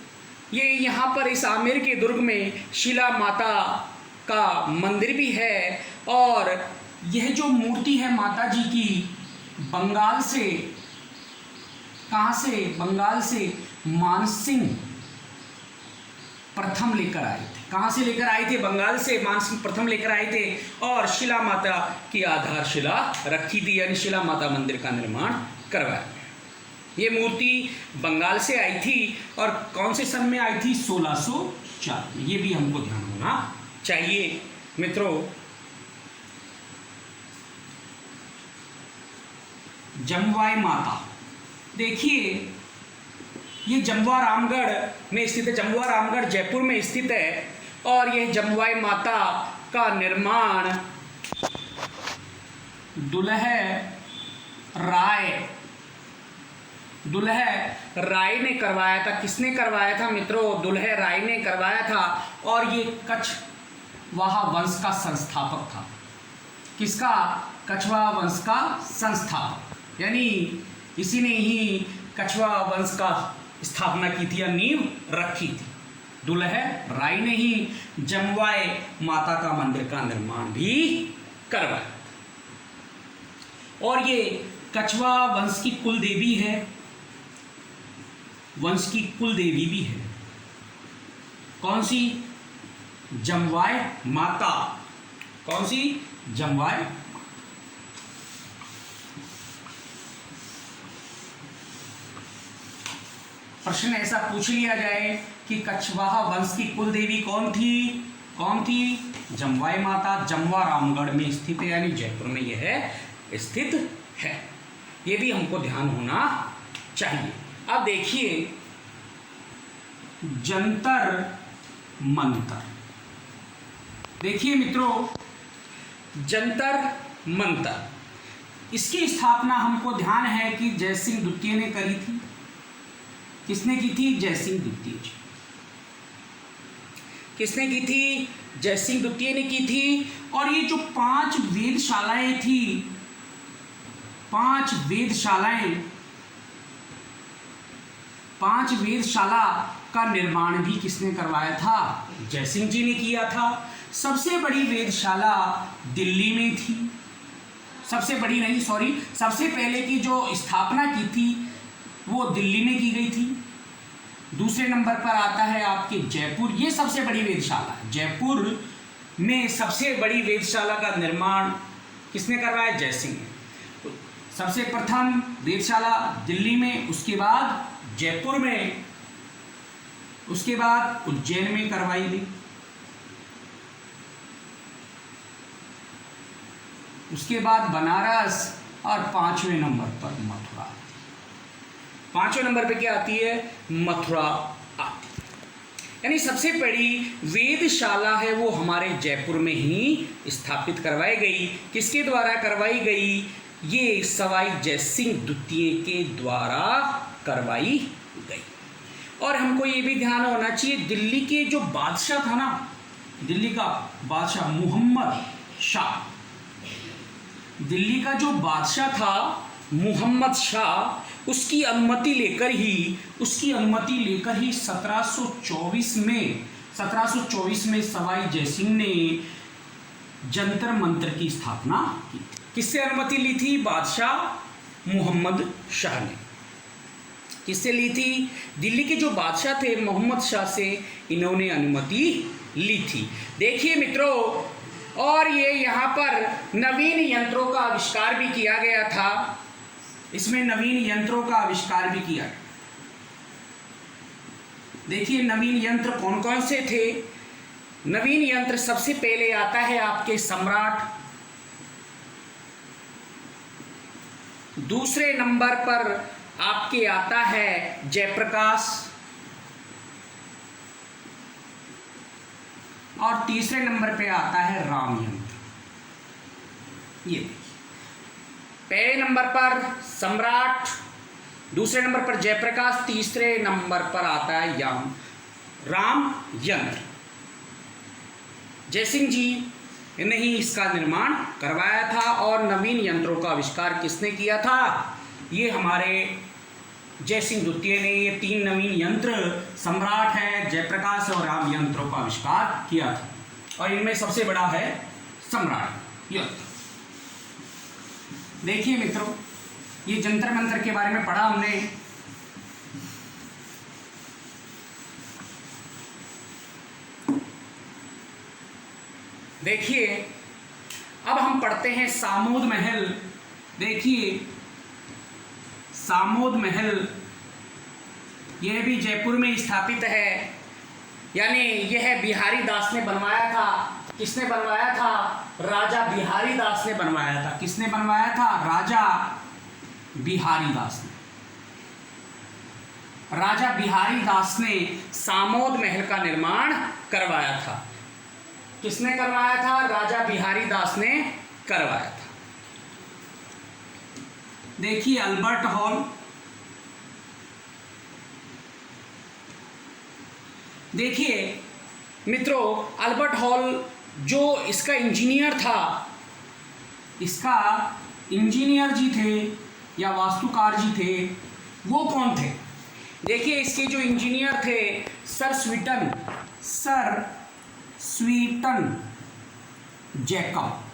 ये यहाँ पर इस आमेर के दुर्ग में शिला माता का मंदिर भी है। और यह जो मूर्ति है माता जी की, बंगाल से, कहाँ से? बंगाल से मानसिंह प्रथम लेकर आए थे। कहाँ से लेकर आए थे? बंगाल से मानसिंह प्रथम लेकर आए थे और शिला माता की आधारशिला रखी थी, यानी शिला माता मंदिर का निर्माण करवाया। ये मूर्ति बंगाल से आई थी और कौन से सन में आई थी? 1604 में। ये भी हमको ध्यान होना चाहिए मित्रों। जमवाई माता, देखिए ये जमवा रामगढ़ में स्थित है। जमवा रामगढ़ जयपुर में स्थित है और यह जमवाई माता का निर्माण दुल्हे राय ने करवाया था। किसने करवाया था मित्रों? दुल्हे राय ने करवाया था और ये कछवाहा वंश का संस्थापक था। किसका? कछवाहा वंश का संस्थापक, यानी इसी ने ही कछवाहा वंश का स्थापना की थी या नींव रखी थी। दुल्हे राय ने ही जमवाई माता का मंदिर का निर्माण भी करवाया और ये कछवाहा वंश की कुल देवी है, वंश की कुल देवी भी है। कौन सी? जमवाई माता। कौन सी? जमवाई। प्रश्न ऐसा पूछ लिया जाए कि कछवाहा वंश की कुल देवी कौन थी? कौन थी? जमवाई माता। जमवा रामगढ़ में स्थित है, यानी जयपुर में यह स्थित है। ये भी हमको ध्यान होना चाहिए। अब देखिए जंतर मंतर। देखिए मित्रों, जंतर मंतर, इसकी स्थापना हमको ध्यान है कि जयसिंह द्वितीय ने करी थी। किसने की थी? जयसिंह द्वितीय जी। किसने की थी? जयसिंह द्वितीय ने की थी। और ये जो 5 वेधशालाएं थी, 5 वेधशाला का निर्माण भी किसने करवाया था? जयसिंह जी ने किया था। सबसे बड़ी वेधशाला दिल्ली में थी। सबसे पहले की जो स्थापना की थी वो दिल्ली में की गई थी। दूसरे नंबर पर आता है आपके जयपुर। ये सबसे बड़ी वेधशाला है। जयपुर में सबसे बड़ी वेधशाला का निर्माण किसने करवाया? जयसिंह ने। सबसे प्रथम वेधशाला दिल्ली में, उसके बाद जयपुर में, उसके बाद उज्जैन में करवाई गई, उसके बाद बनारस और 5वें नंबर पर मथुरा। 5वें नंबर पे क्या आती है? मथुरा आती है। यानी सबसे बड़ी वेधशाला है वो हमारे जयपुर में ही स्थापित करवाई गई। किसके द्वारा करवाई गई? ये सवाई जयसिंह द्वितीय के द्वारा करवाई गई। और हमको ये भी ध्यान होना चाहिए, दिल्ली के जो बादशाह था ना, दिल्ली का बादशाह मुहम्मद शाह, दिल्ली का जो बादशाह था मुहम्मद शाह, उसकी अनुमति लेकर ही 1724 में सवाई जयसिंह ने जंतर मंतर की स्थापना की। किससे अनुमति ली थी? बादशाह मुहम्मद शाह ने। किससे ली थी? दिल्ली के जो बादशाह थे मुहम्मद शाह से इन्होंने अनुमति ली थी। देखिए मित्रों, और ये यहाँ पर नवीन यंत्रों का आविष्कार भी किया गया था। इसमें नवीन यंत्रों का आविष्कार भी किया। देखिए नवीन यंत्र कौन कौन से थे? नवीन यंत्र सबसे पहले आता है आपके सम्राट, दूसरे नंबर पर आपके आता है जयप्रकाश, और तीसरे नंबर पे आता है राम यंत्र। ये देखिए, पहले नंबर पर सम्राट, दूसरे नंबर पर जयप्रकाश, तीसरे नंबर पर आता है राम यंत्र। जयसिंह जी ने ही इसका निर्माण करवाया था। और नवीन यंत्रों का आविष्कार किसने किया था? ये हमारे जयसिंह द्वितीय ने ये 3 नवीन यंत्र, सम्राट है, जयप्रकाश और राम यंत्रों का आविष्कार किया था। और इनमें सबसे बड़ा है सम्राट यंत्र। देखिए मित्रों, ये जंतर मंतर के बारे में पढ़ा हमने। देखिए अब हम पढ़ते हैं सामोद महल। देखिए सामोद महल यह भी जयपुर में स्थापित है, यानी यह बिहारी दास ने बनवाया था। किसने बनवाया था? राजा बिहारी दास ने बनवाया था। किसने बनवाया था? राजा बिहारी दास ने। राजा बिहारी दास ने सामोद महल का निर्माण करवाया था। किसने करवाया था? राजा बिहारी दास ने करवाया था। देखिए अल्बर्ट हॉल। देखिए मित्रों, अल्बर्ट हॉल जो इसका इंजीनियर था, इसका इंजीनियर जी थे या वास्तुकार जी थे, वो कौन थे? देखिए इसके जो इंजीनियर थे सर स्वीटन जैकब।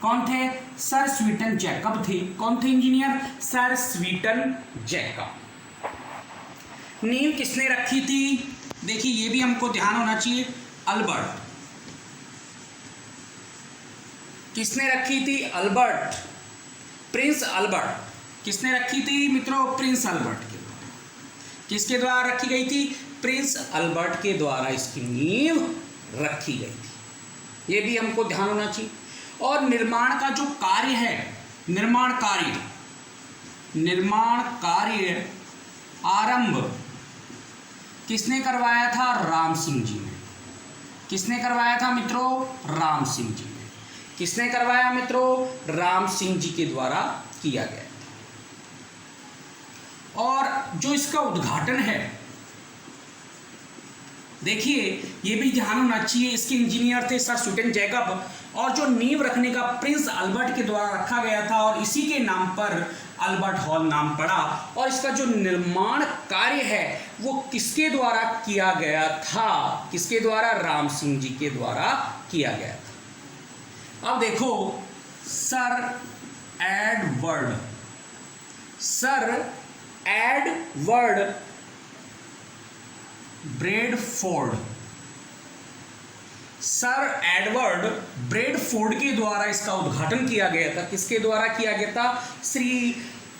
कौन थे? सर स्वीटन जैकब थे। कौन थे इंजीनियर? सर स्वीटन जैकब। नींव किसने रखी थी? देखिए ये भी हमको ध्यान होना चाहिए। अल्बर्ट। किसने रखी थी? Albert, Prince Albert. किसने रखी थी मित्रों? प्रिंस अल्बर्ट के द्वारा। किसके द्वारा रखी गई थी? प्रिंस अल्बर्ट के द्वारा इसकी नींव रखी गई थी। ये भी हमको ध्यान होना चाहिए। और निर्माण का जो कार्य है, निर्माण कार्य आरंभ किसने करवाया था? राम सिंह जी ने। किसने करवाया था मित्रों? राम सिंह जी ने। किसने करवाया मित्रों? राम सिंह जी के द्वारा किया गया था। और जो इसका उद्घाटन है, देखिए ये भी ध्यान होना चाहिए, इसके इंजीनियर थे सर स्वीटन जैकब, और जो नींव रखने का प्रिंस अल्बर्ट के द्वारा रखा गया था, और इसी के नाम पर अल्बर्ट हॉल नाम पड़ा। और इसका जो निर्माण कार्य है वो किसके द्वारा किया गया था? किसके द्वारा? राम सिंह जी के द्वारा किया गया था। अब देखो sir Edward Bradford. Sir Edward Bradford के द्वारा इसका उद्घाटन किया गया था। किसके द्वारा किया गया था?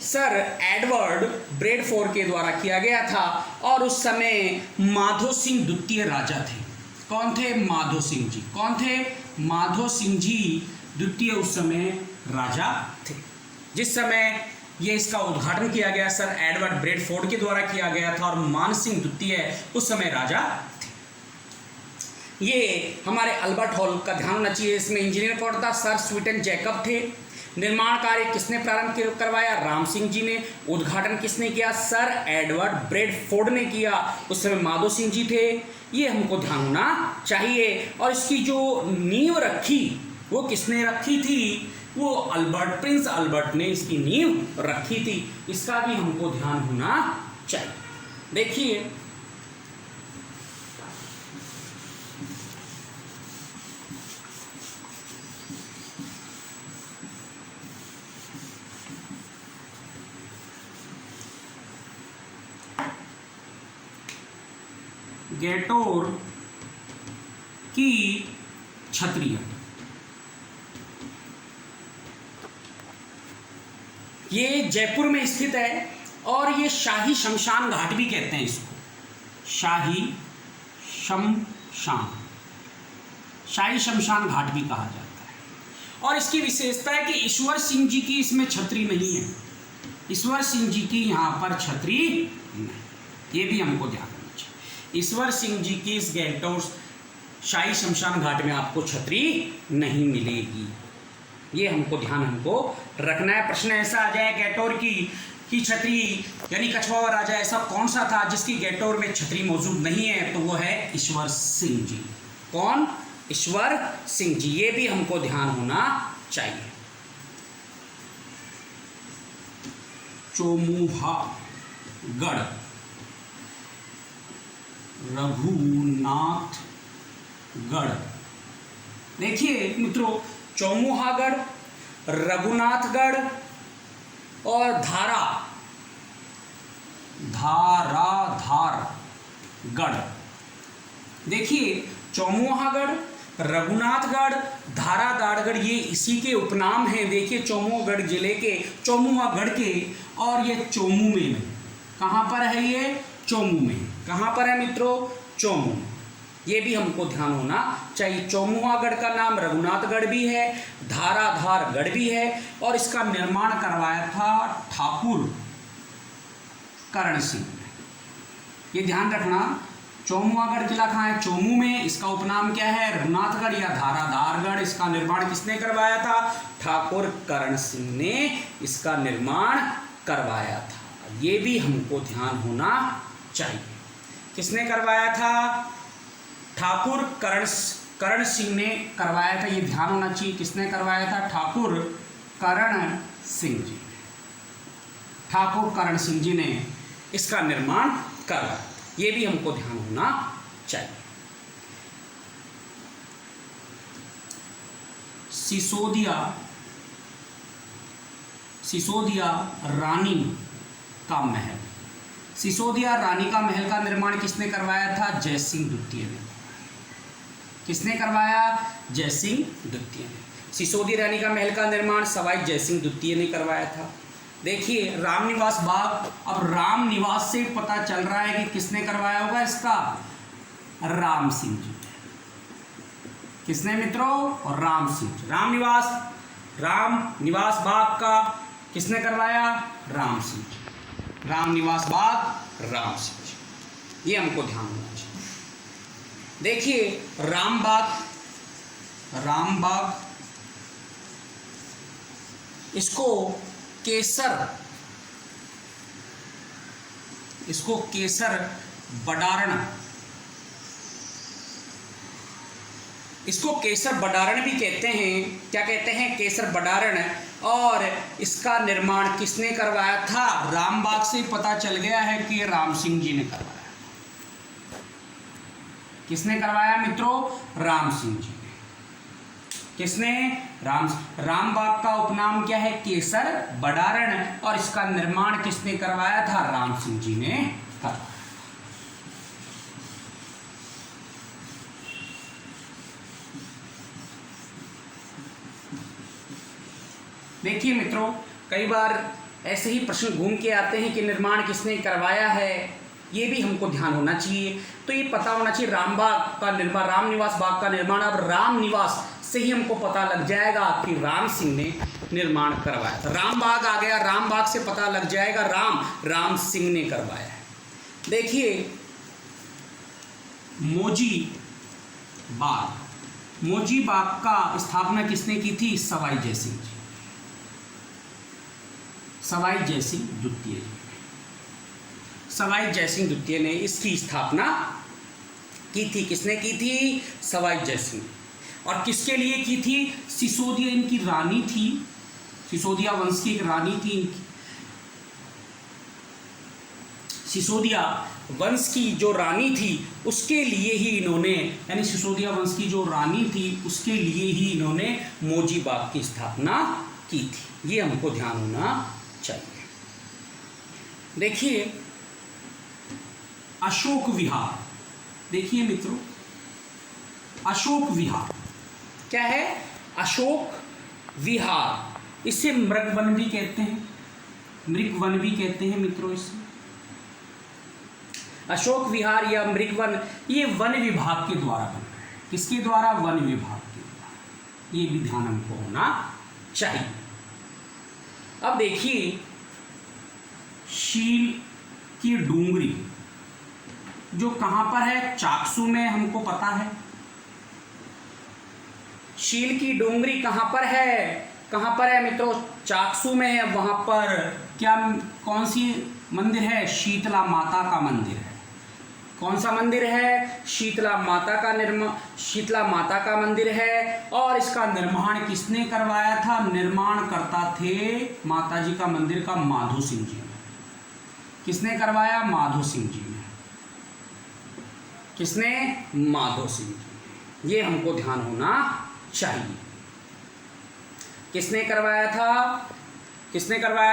सर एडवर्ड ब्रेडफोर्ड के द्वारा किया गया था। और उस समय माधो सिंह द्वितीय राजा थे। कौन थे? माधो सिंह जी। कौन थे? माधो सिंह जी द्वितीय उस समय राजा थे। जिस समय ये इसका उद्घाटन किया गया सर एडवर्ड ब्रेडफोर्ड के द्वारा किया गया था, और मान सिंह द्वितीय उस समय राजा थे। ये हमारे अल्बर्ट हॉल का ध्यान होना चाहिए। इसमें इंजीनियर कौन था? सर स्वीटन जैकब थे। निर्माण कार्य किसने प्रारंभ करवाया? राम सिंह जी ने। उद्घाटन किसने किया? सर एडवर्ड ब्रेडफोर्ड ने किया। उस समय माधो सिंह जी थे। ये हमको ध्यान होना चाहिए। और इसकी जो नींव रखी वो किसने रखी थी? वो प्रिंस अल्बर्ट ने इसकी नींव रखी थी। इसका भी हमको ध्यान होना चाहिए। देखिए गैटोर की छतरियां, ये जयपुर में स्थित है। और ये शाही शमशान घाट भी कहते हैं इसको, शाही शमशान घाट भी कहा जाता है। और इसकी विशेषता है कि ईश्वर सिंह जी की इसमें छतरी नहीं है। ईश्वर सिंह जी की यहाँ पर छतरी नहीं, ये भी हमको ध्यान रखना चाहिए। ईश्वर सिंह जी की इस गैटोर शाही शमशान घाट में आपको छतरी नहीं मिलेगी। ये हमको रखना है। प्रश्न ऐसा आ जाए गैटोर की छतरी यानी कछवा राजा ऐसा कौन सा था जिसकी गैटोर में छतरी मौजूद नहीं है? तो वो है ईश्वर सिंह जी। कौन? ईश्वर सिंह जी। ये भी हमको ध्यान होना चाहिए। चोमुहागढ़, रघुनाथगढ़। देखिए मित्रों, चौमुहागढ़, रघुनाथगढ़ और धाराधारगढ़। देखिए चौमुहागढ़, रघुनाथगढ़, धारादाड़गढ़ ये इसी के उपनाम हैं। देखिए चौमुआगढ़ जिले के, चौमुआगढ़ के, और ये चोमू में कहाँ पर है? ये चोमू में। कहाँ पर है मित्रों? चोमू। ये भी हमको ध्यान होना चाहिए। चौमुआगढ़ का नाम रघुनाथगढ़ भी है, धाराधारगढ़ भी है, और इसका निर्माण करवाया था ठाकुर करण सिंह ने। ये ध्यान रखना, चौमुआगढ़ जिला कहाँ है? चोमू में। इसका उपनाम क्या है? रघुनाथगढ़ या धाराधारगढ़। इसका निर्माण किसने करवाया था? ठाकुर करण सिंह ने इसका निर्माण करवाया था। ये भी हमको ध्यान होना चाहिए। किसने करवाया था? ठाकुर करण सिंह ने करवाया था। ये ध्यान होना चाहिए। किसने करवाया था? ठाकुर करण सिंह जी। ठाकुर करण सिंह जी ने इसका निर्माण करवाया। ये भी हमको ध्यान होना चाहिए। सिसोदिया रानी का महल। सिसोदिया रानी का महल का निर्माण किसने करवाया था? जयसिंह द्वितीय ने। किसने करवाया? जयसिंह द्वितीय ने। सिसोदिया रानी का महल का निर्माण सवाई जयसिंह द्वितीय ने करवाया था। देखिए रामनिवास बाग, अब रामनिवास से पता चल रहा है कि किसने करवाया होगा इसका? राम सिंह जी। किसने मित्रों? राम सिंह जी। रामनिवास बाग का किसने करवाया? राम सिंह जी। रामनिवास बाग राम सिंह जी। ये हमको ध्यान होना चाहिए। देखिए रामबाग इसको केसर बडारण, इसको केसर बडारण भी कहते हैं। क्या कहते हैं? केसर बडारण। और इसका निर्माण किसने करवाया था? रामबाग से पता चल गया है कि राम सिंह जी ने करवाया। किसने करवाया मित्रों? राम सिंह जी ने। किसने? रामबाग का उपनाम क्या है? केसर बडारण। और इसका निर्माण किसने करवाया था? राम सिंह जी ने करवाया। देखिए मित्रों, कई बार ऐसे ही प्रश्न घूम के आते हैं कि निर्माण किसने करवाया है। ये भी हमको ध्यान होना चाहिए। तो ये पता होना चाहिए रामबाग का निर्माण, रामनिवास बाग का निर्माण। अब रामनिवास से ही हमको पता लग जाएगा कि राम सिंह ने निर्माण करवाया था। रामबाग आ गया, रामबाग से पता लग जाएगा राम सिंह ने करवाया है। देखिए मोजी बाग का स्थापना किसने की थी? सवाई जयसिंह जी। सवाई जयसिंह द्वितीय ने इसकी स्थापना की थी। किसने की थी? सवाई जयसिंह। और किसके लिए की थी? सिसोदिया इनकी रानी थी, सिसोदिया वंश की एक रानी थी इनकी। सिसोदिया वंश की जो रानी थी उसके लिए ही इन्होंने, यानी सिसोदिया वंश की जो रानी थी उसके लिए ही इन्होंने मोजी बाग की स्थापना की थी। ये हमको ध्यान होना चाहिए। देखिए अशोक विहार। देखिए मित्रों, अशोक विहार क्या है? अशोक विहार। इसे मृगवन भी कहते हैं, मृगवन भी कहते हैं मित्रों इसे। अशोक विहार या मृगवन ये वन विभाग के द्वारा बना है। किसके द्वारा? वन विभाग के द्वारा। ये भी ध्यान हमको होना चाहिए। अब देखिए शील की डूंगरी जो कहाँ पर है? चाकसू में, हमको पता है। शील की डूंगरी कहाँ पर है? कहाँ पर है मित्रों? चाकसू में है। वहाँ पर क्या, कौन सी मंदिर है? शीतला माता का मंदिर है। कौन सा मंदिर है? शीतला माता का मंदिर है। और इसका निर्माण किसने करवाया था? निर्माण करता थे माता जी का मंदिर का माधो सिंह जी ने। किसने करवाया? माधो सिंह जी ने। किसने? माधो सिंह जी। ये हमको ध्यान होना चाहिए। किसने करवाया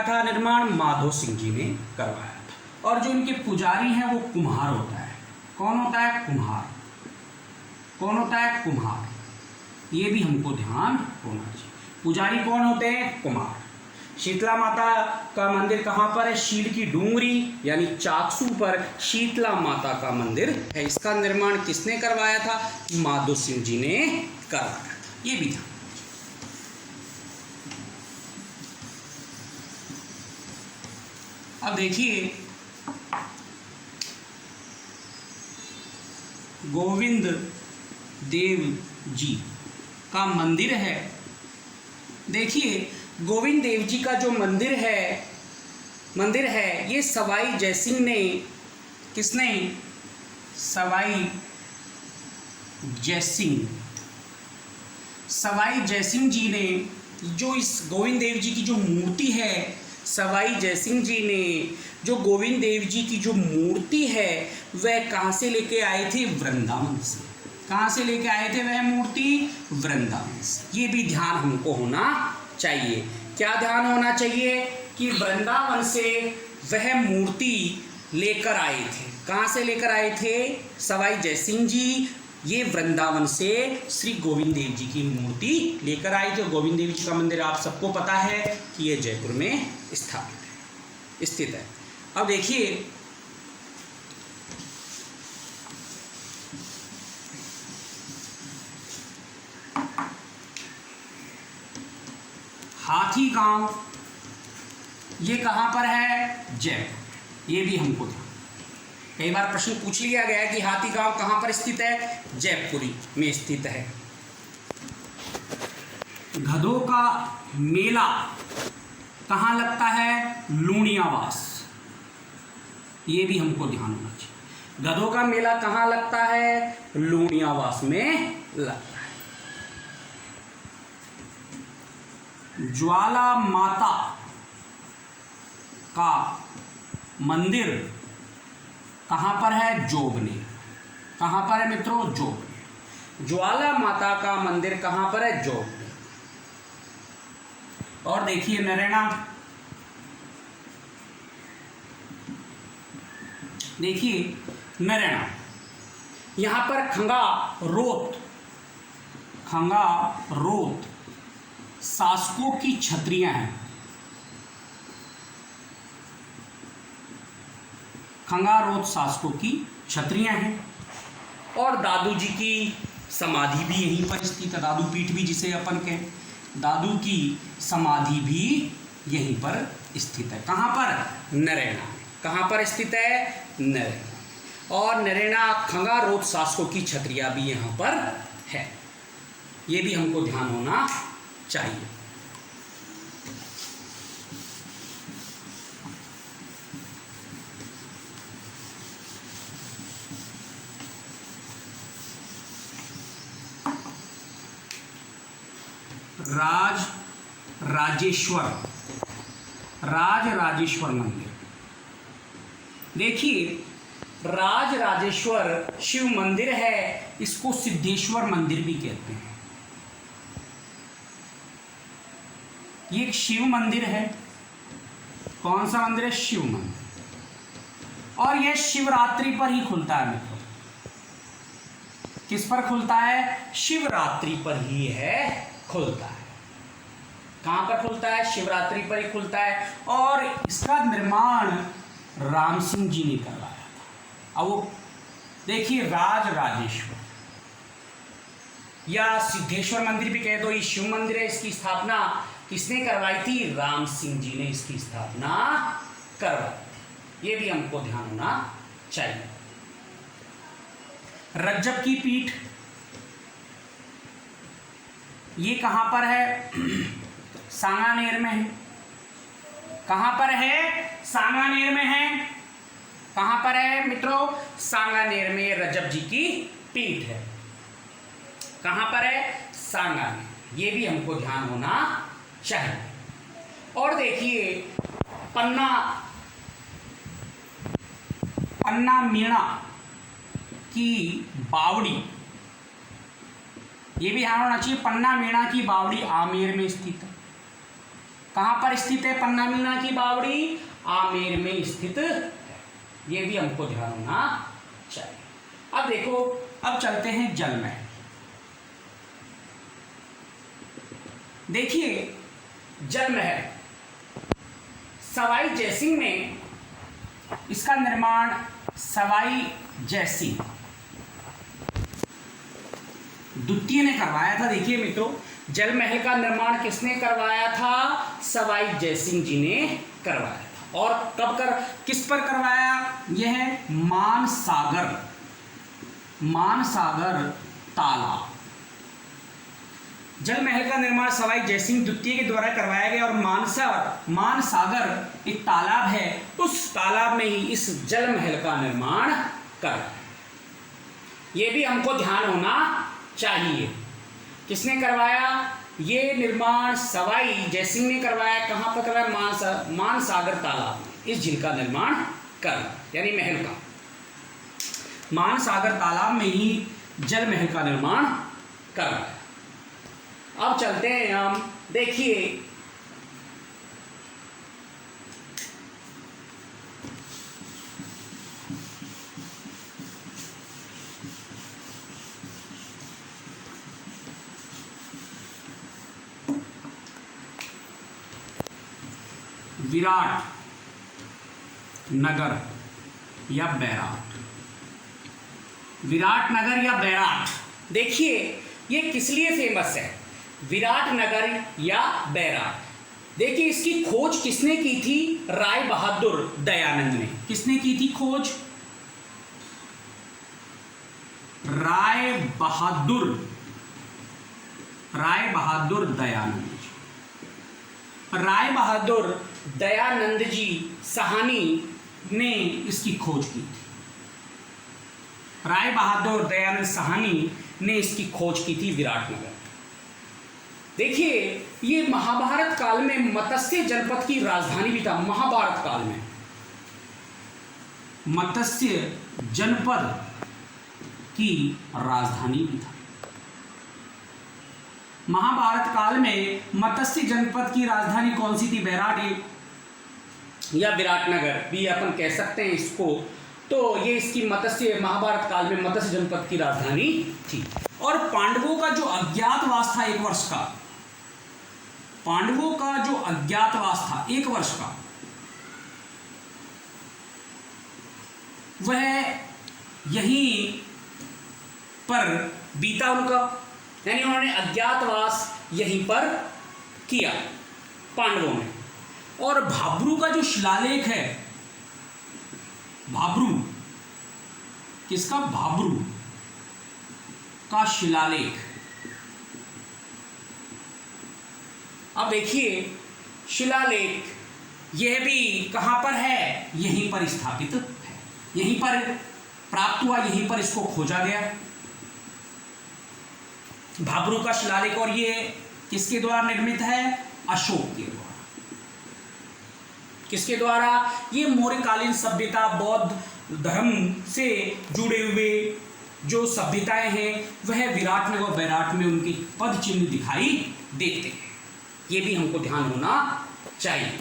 था निर्माण? माधो सिंह जी ने करवाया था। और जो इनके पुजारी हैं वो कुम्हार होता है। कौन होता है? कुम्हार। कौन होता है? कुम्हार। ये भी हमको ध्यान होना चाहिए। पुजारी कौन होते हैं? कुमार। शीतला माता का मंदिर कहाँ पर है? शील की डूंगरी यानी चाकसू पर शीतला माता का मंदिर है। इसका निर्माण किसने करवाया था? माधो सिंह जी ने करवाया। ये भी ध्यान। अब देखिए, गोविंद देव जी का मंदिर है। देखिए, गोविंद देव जी का जो मंदिर है ये सवाई जयसिंह ने, किसने? सवाई जयसिंह जी ने जो इस गोविंद देव जी की जो मूर्ति है, सवाई जयसिंह जी ने जो गोविंद देव जी की जो मूर्ति है वह कहाँ से लेके आए थे? वृंदावन से। कहाँ से लेके आए थे वह मूर्ति? वृंदावन से। ये भी ध्यान हमको होना चाहिए। क्या ध्यान होना चाहिए? कि वृंदावन से वह मूर्ति लेकर आए थे। कहाँ से लेकर आए थे? सवाई जयसिंह जी ये वृंदावन से श्री गोविंद देव जी की मूर्ति लेकर आए थे। गोविंद देव जी का मंदिर आप सबको पता है कि ये जयपुर में स्थित है। अब देखिए, हाथी गांव ये कहाँ पर है? जयपुर। ये भी हमको ध्यान। कई बार प्रश्न पूछ लिया गया कि हाथी गांव कहाँ पर स्थित है? जयपुरी में स्थित है। गधों का मेला कहाँ लगता है? लूणियावास। ये भी हमको ध्यान होना चाहिए। गधों का मेला कहाँ लगता है? लूणियावास में लगता है। ज्वाला माता का मंदिर कहाँ पर है? जोबनेर। कहाँ पर है मित्रों? जोबनेर। ज्वाला माता का मंदिर कहाँ पर है? जोबनेर। और देखिए नरैना, देखिए नरैना, यहाँ पर खंगारोत शासकों की छत्रियां हैं। खंगारोत शासकों की छत्रियां हैं। और दादू जी की समाधि भी यहीं पर स्थित है। दादू पीठ भी जिसे अपन कहें, दादू की समाधि भी यहीं पर स्थित है। कहाँ पर? नरैना। कहाँ पर स्थित है? नरैना। और नरैना खंगारोत शासकों की छत्रियां भी यहाँ पर है। ये भी हमको ध्यान होना चाहिए। राजराजेश्वर मंदिर। देखिए, राजराजेश्वर शिव मंदिर है। इसको सिद्धेश्वर मंदिर भी कहते हैं। ये एक शिव मंदिर है। कौन सा मंदिर है? शिव मंदिर। और यह शिवरात्रि पर ही खुलता है मित्रों। किस पर खुलता है? शिवरात्रि पर ही खुलता है। कहां पर खुलता है? शिवरात्रि पर ही खुलता है। और इसका निर्माण राम सिंह जी ने करवाया था। अब वो देखिए, राजराजेश्वर या सिद्धेश्वर मंदिर भी कह दो, ये शिव मंदिर है। इसकी स्थापना किसने करवाई थी? राम सिंह जी ने इसकी स्थापना करवाई थी। ये भी हमको ध्यान होना चाहिए। रज्जब की पीठ ये कहां पर है? सांगानेर में है। कहां पर है? सांगानेर में है। कहां पर है मित्रों? सांगानेर में रज्जब जी की पीठ है। कहां पर है? सांगानेर। ये भी हमको ध्यान होना चाहिए। और देखिए, पन्ना मीणा की बावड़ी, ये भी ध्यान होना चाहिए। पन्ना मीणा की बावड़ी आमेर में स्थित है। कहां पर स्थित है पन्ना मीणा की बावड़ी? आमेर में स्थित है। ये भी हमको ध्यान होना चाहिए। अब देखो, अब चलते हैं जल महल। देखिए जल महल सवाई जयसिंह में, इसका निर्माण सवाई जयसिंह द्वितीय ने करवाया था। देखिए मित्रों, जल महल का निर्माण किसने करवाया था? सवाई जयसिंह जी ने करवाया था। और किस पर करवाया? यह मानसागर तालाब। जल महल का निर्माण सवाई जयसिंह द्वितीय के द्वारा करवाया गया और मानसागर एक तालाब है, उस तालाब में ही इस जल महल का निर्माण करवाया। ये भी हमको ध्यान होना चाहिए। किसने करवाया? ये निर्माण सवाई जयसिंह ने करवाया। कहाँ पर करवाया? मानसागर तालाब में इस झील का निर्माण करवाया, यानी महल का। मानसागर तालाब में ही जल महल का निर्माण करवाया। अब चलते हैं हम, देखिए विराट नगर या बैराट। विराट नगर या बैराट, देखिए ये किस लिए फेमस है? विराट नगर या बैराट। देखिए इसकी खोज किसने की थी? राय बहादुर दयानंद ने। किसने की थी खोज? राय बहादुर दयानंद। राय बहादुर दयानंद जी साहनी ने इसकी खोज की थी। राय बहादुर दयानंद साहनी ने इसकी खोज की थी विराटनगर। देखिए ये महाभारत काल में मत्स्य जनपद की राजधानी भी था। महाभारत काल में मत्स्य जनपद की राजधानी भी था। महाभारत काल में मत्स्य जनपद की राजधानी कौन सी थी? बैराट या विराटनगर भी अपन कह सकते हैं इसको। तो ये इसकी महाभारत काल में मत्स्य जनपद की राजधानी थी। और पांडवों का जो अज्ञातवास था 1 वर्ष का, पांडवों का जो अज्ञातवास था 1 वर्ष का, वह यहीं पर बीता उनका, यानी उन्होंने अज्ञातवास यहीं पर किया पांडवों ने। और भाब्रू का जो शिलालेख है, भाब्रू, किसका? भाब्रू का शिलालेख। अब देखिए शिलालेख यह भी कहां पर है? यहीं पर स्थापित है, यहीं पर प्राप्त हुआ, यहीं पर इसको खोजा गया, भाब्रू का शिलालेख। और ये किसके द्वारा निर्मित है? अशोक के द्वारा। किसके द्वारा? ये मौर्यकालीन सभ्यता, बौद्ध धर्म से जुड़े हुए जो सभ्यताएं हैं वह विराटनगर बैराट में उनके पद चिन्ह दिखाई देते हैं। ये भी हमको ध्यान होना चाहिए।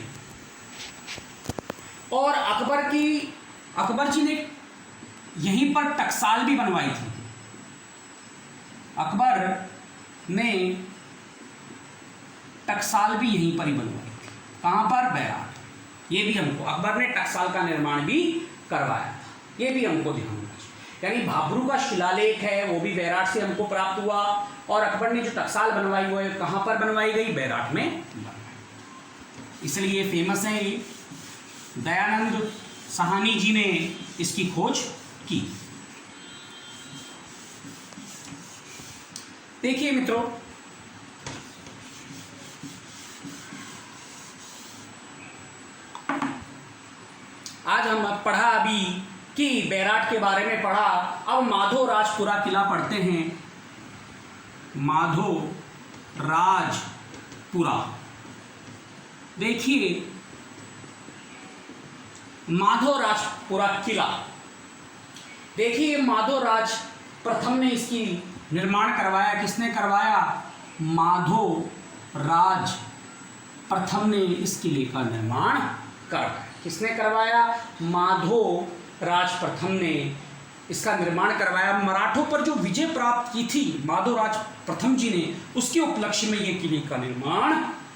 और अकबर जी ने यहीं पर टकसाल भी बनवाई थी। अकबर ने टकसाल भी यहीं पर ही बनवाई थी। कहां पर? बैराट। ये भी हमको, अकबर ने टकसाल का निर्माण भी करवाया था। ये भी हमको ध्यान होना चाहिए। यानी भाब्रू का शिलालेख है वो भी बैराट से हमको प्राप्त हुआ, और अकबर ने जो टकसाल बनवाई हुई है कहां पर बनवाई गई? बैराट में। इसलिए फेमस है ये। दयानंद साहनी जी ने इसकी खोज की। देखिए मित्रों, आज हम पढ़ा अभी कि बैराट के बारे में पढ़ा। अब माधोराजपुरा किला पढ़ते हैं। माधोराजपुरा, देखिए माधोराजपुरा किला। देखिए माधोराज प्रथम ने इसकी निर्माण करवाया। किसने करवाया? माधोराज प्रथम ने इस किले का निर्माण करवाया। किसने करवाया? माधोराज प्रथम ने इसका निर्माण करवाया। मराठों पर जो विजय प्राप्त की थी माधवराज प्रथम जी ने, उसके उपलक्ष्य में ये किले का निर्माण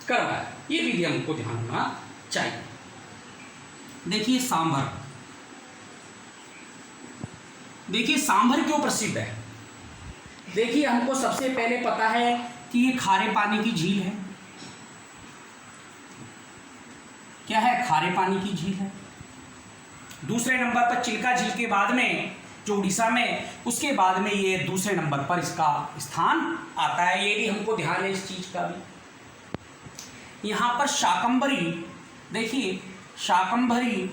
करवाया। ये भी हमको ध्यान होना चाहिए। देखिए सांभर, देखिए सांभर क्यों प्रसिद्ध है। देखिए हमको सबसे पहले पता है कि ये खारे पानी की झील है। क्या है? खारे पानी की झील है। दूसरे नंबर पर चिल्का झील के बाद में जो उड़ीसा में, उसके बाद में ये दूसरे नंबर पर इसका स्थान आता है। ये भी हमको ध्यान है इस चीज का भी। यहाँ पर शाकंभरी, देखिए शाकंभरी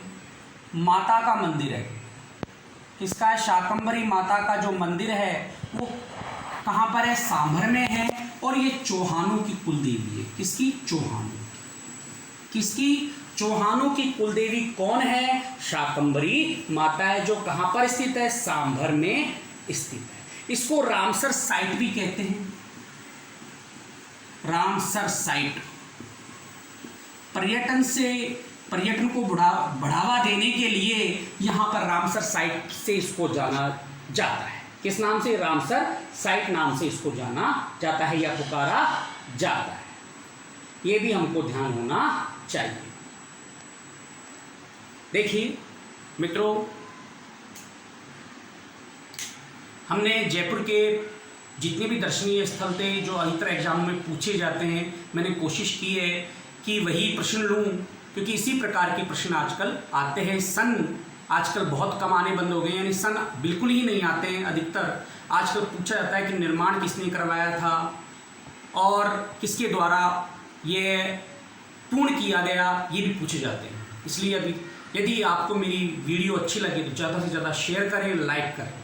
माता का मंदिर है। किसका है? शाकंभरी माता का जो मंदिर है वो कहाँ पर है? सांभर में है। और ये चौहानों की कुलदेवी है। किसकी? चौहानों। किसकी? चौहानों की कुलदेवी कौन है? शाकंभरी माता है, जो कहां पर स्थित है? सांभर में स्थित है। इसको रामसर साइट भी कहते हैं। रामसर साइट पर्यटन को बढ़ावा देने के लिए यहां पर रामसर साइट से इसको जाना जाता है। किस नाम से? रामसर साइट नाम से इसको जाना जाता है या पुकारा जाता है। ये भी हमको ध्यान होना चाहिए। देखिए मित्रों, हमने जयपुर के जितने भी दर्शनीय स्थल थे जो अधिकतर एग्जामों में पूछे जाते हैं, मैंने कोशिश की है कि वही प्रश्न लूँ, क्योंकि इसी प्रकार के प्रश्न आजकल आते हैं। सन आजकल बहुत कम आने बंद हो गए, यानी सन बिल्कुल ही नहीं आते हैं। अधिकतर आजकल पूछा जाता है कि निर्माण किसने करवाया था और किसके द्वारा ये पूर्ण किया गया, ये भी पूछे जाते हैं। इसलिए अभी यदि आपको मेरी वीडियो अच्छी लगे तो ज़्यादा से ज़्यादा शेयर करें, लाइक करें।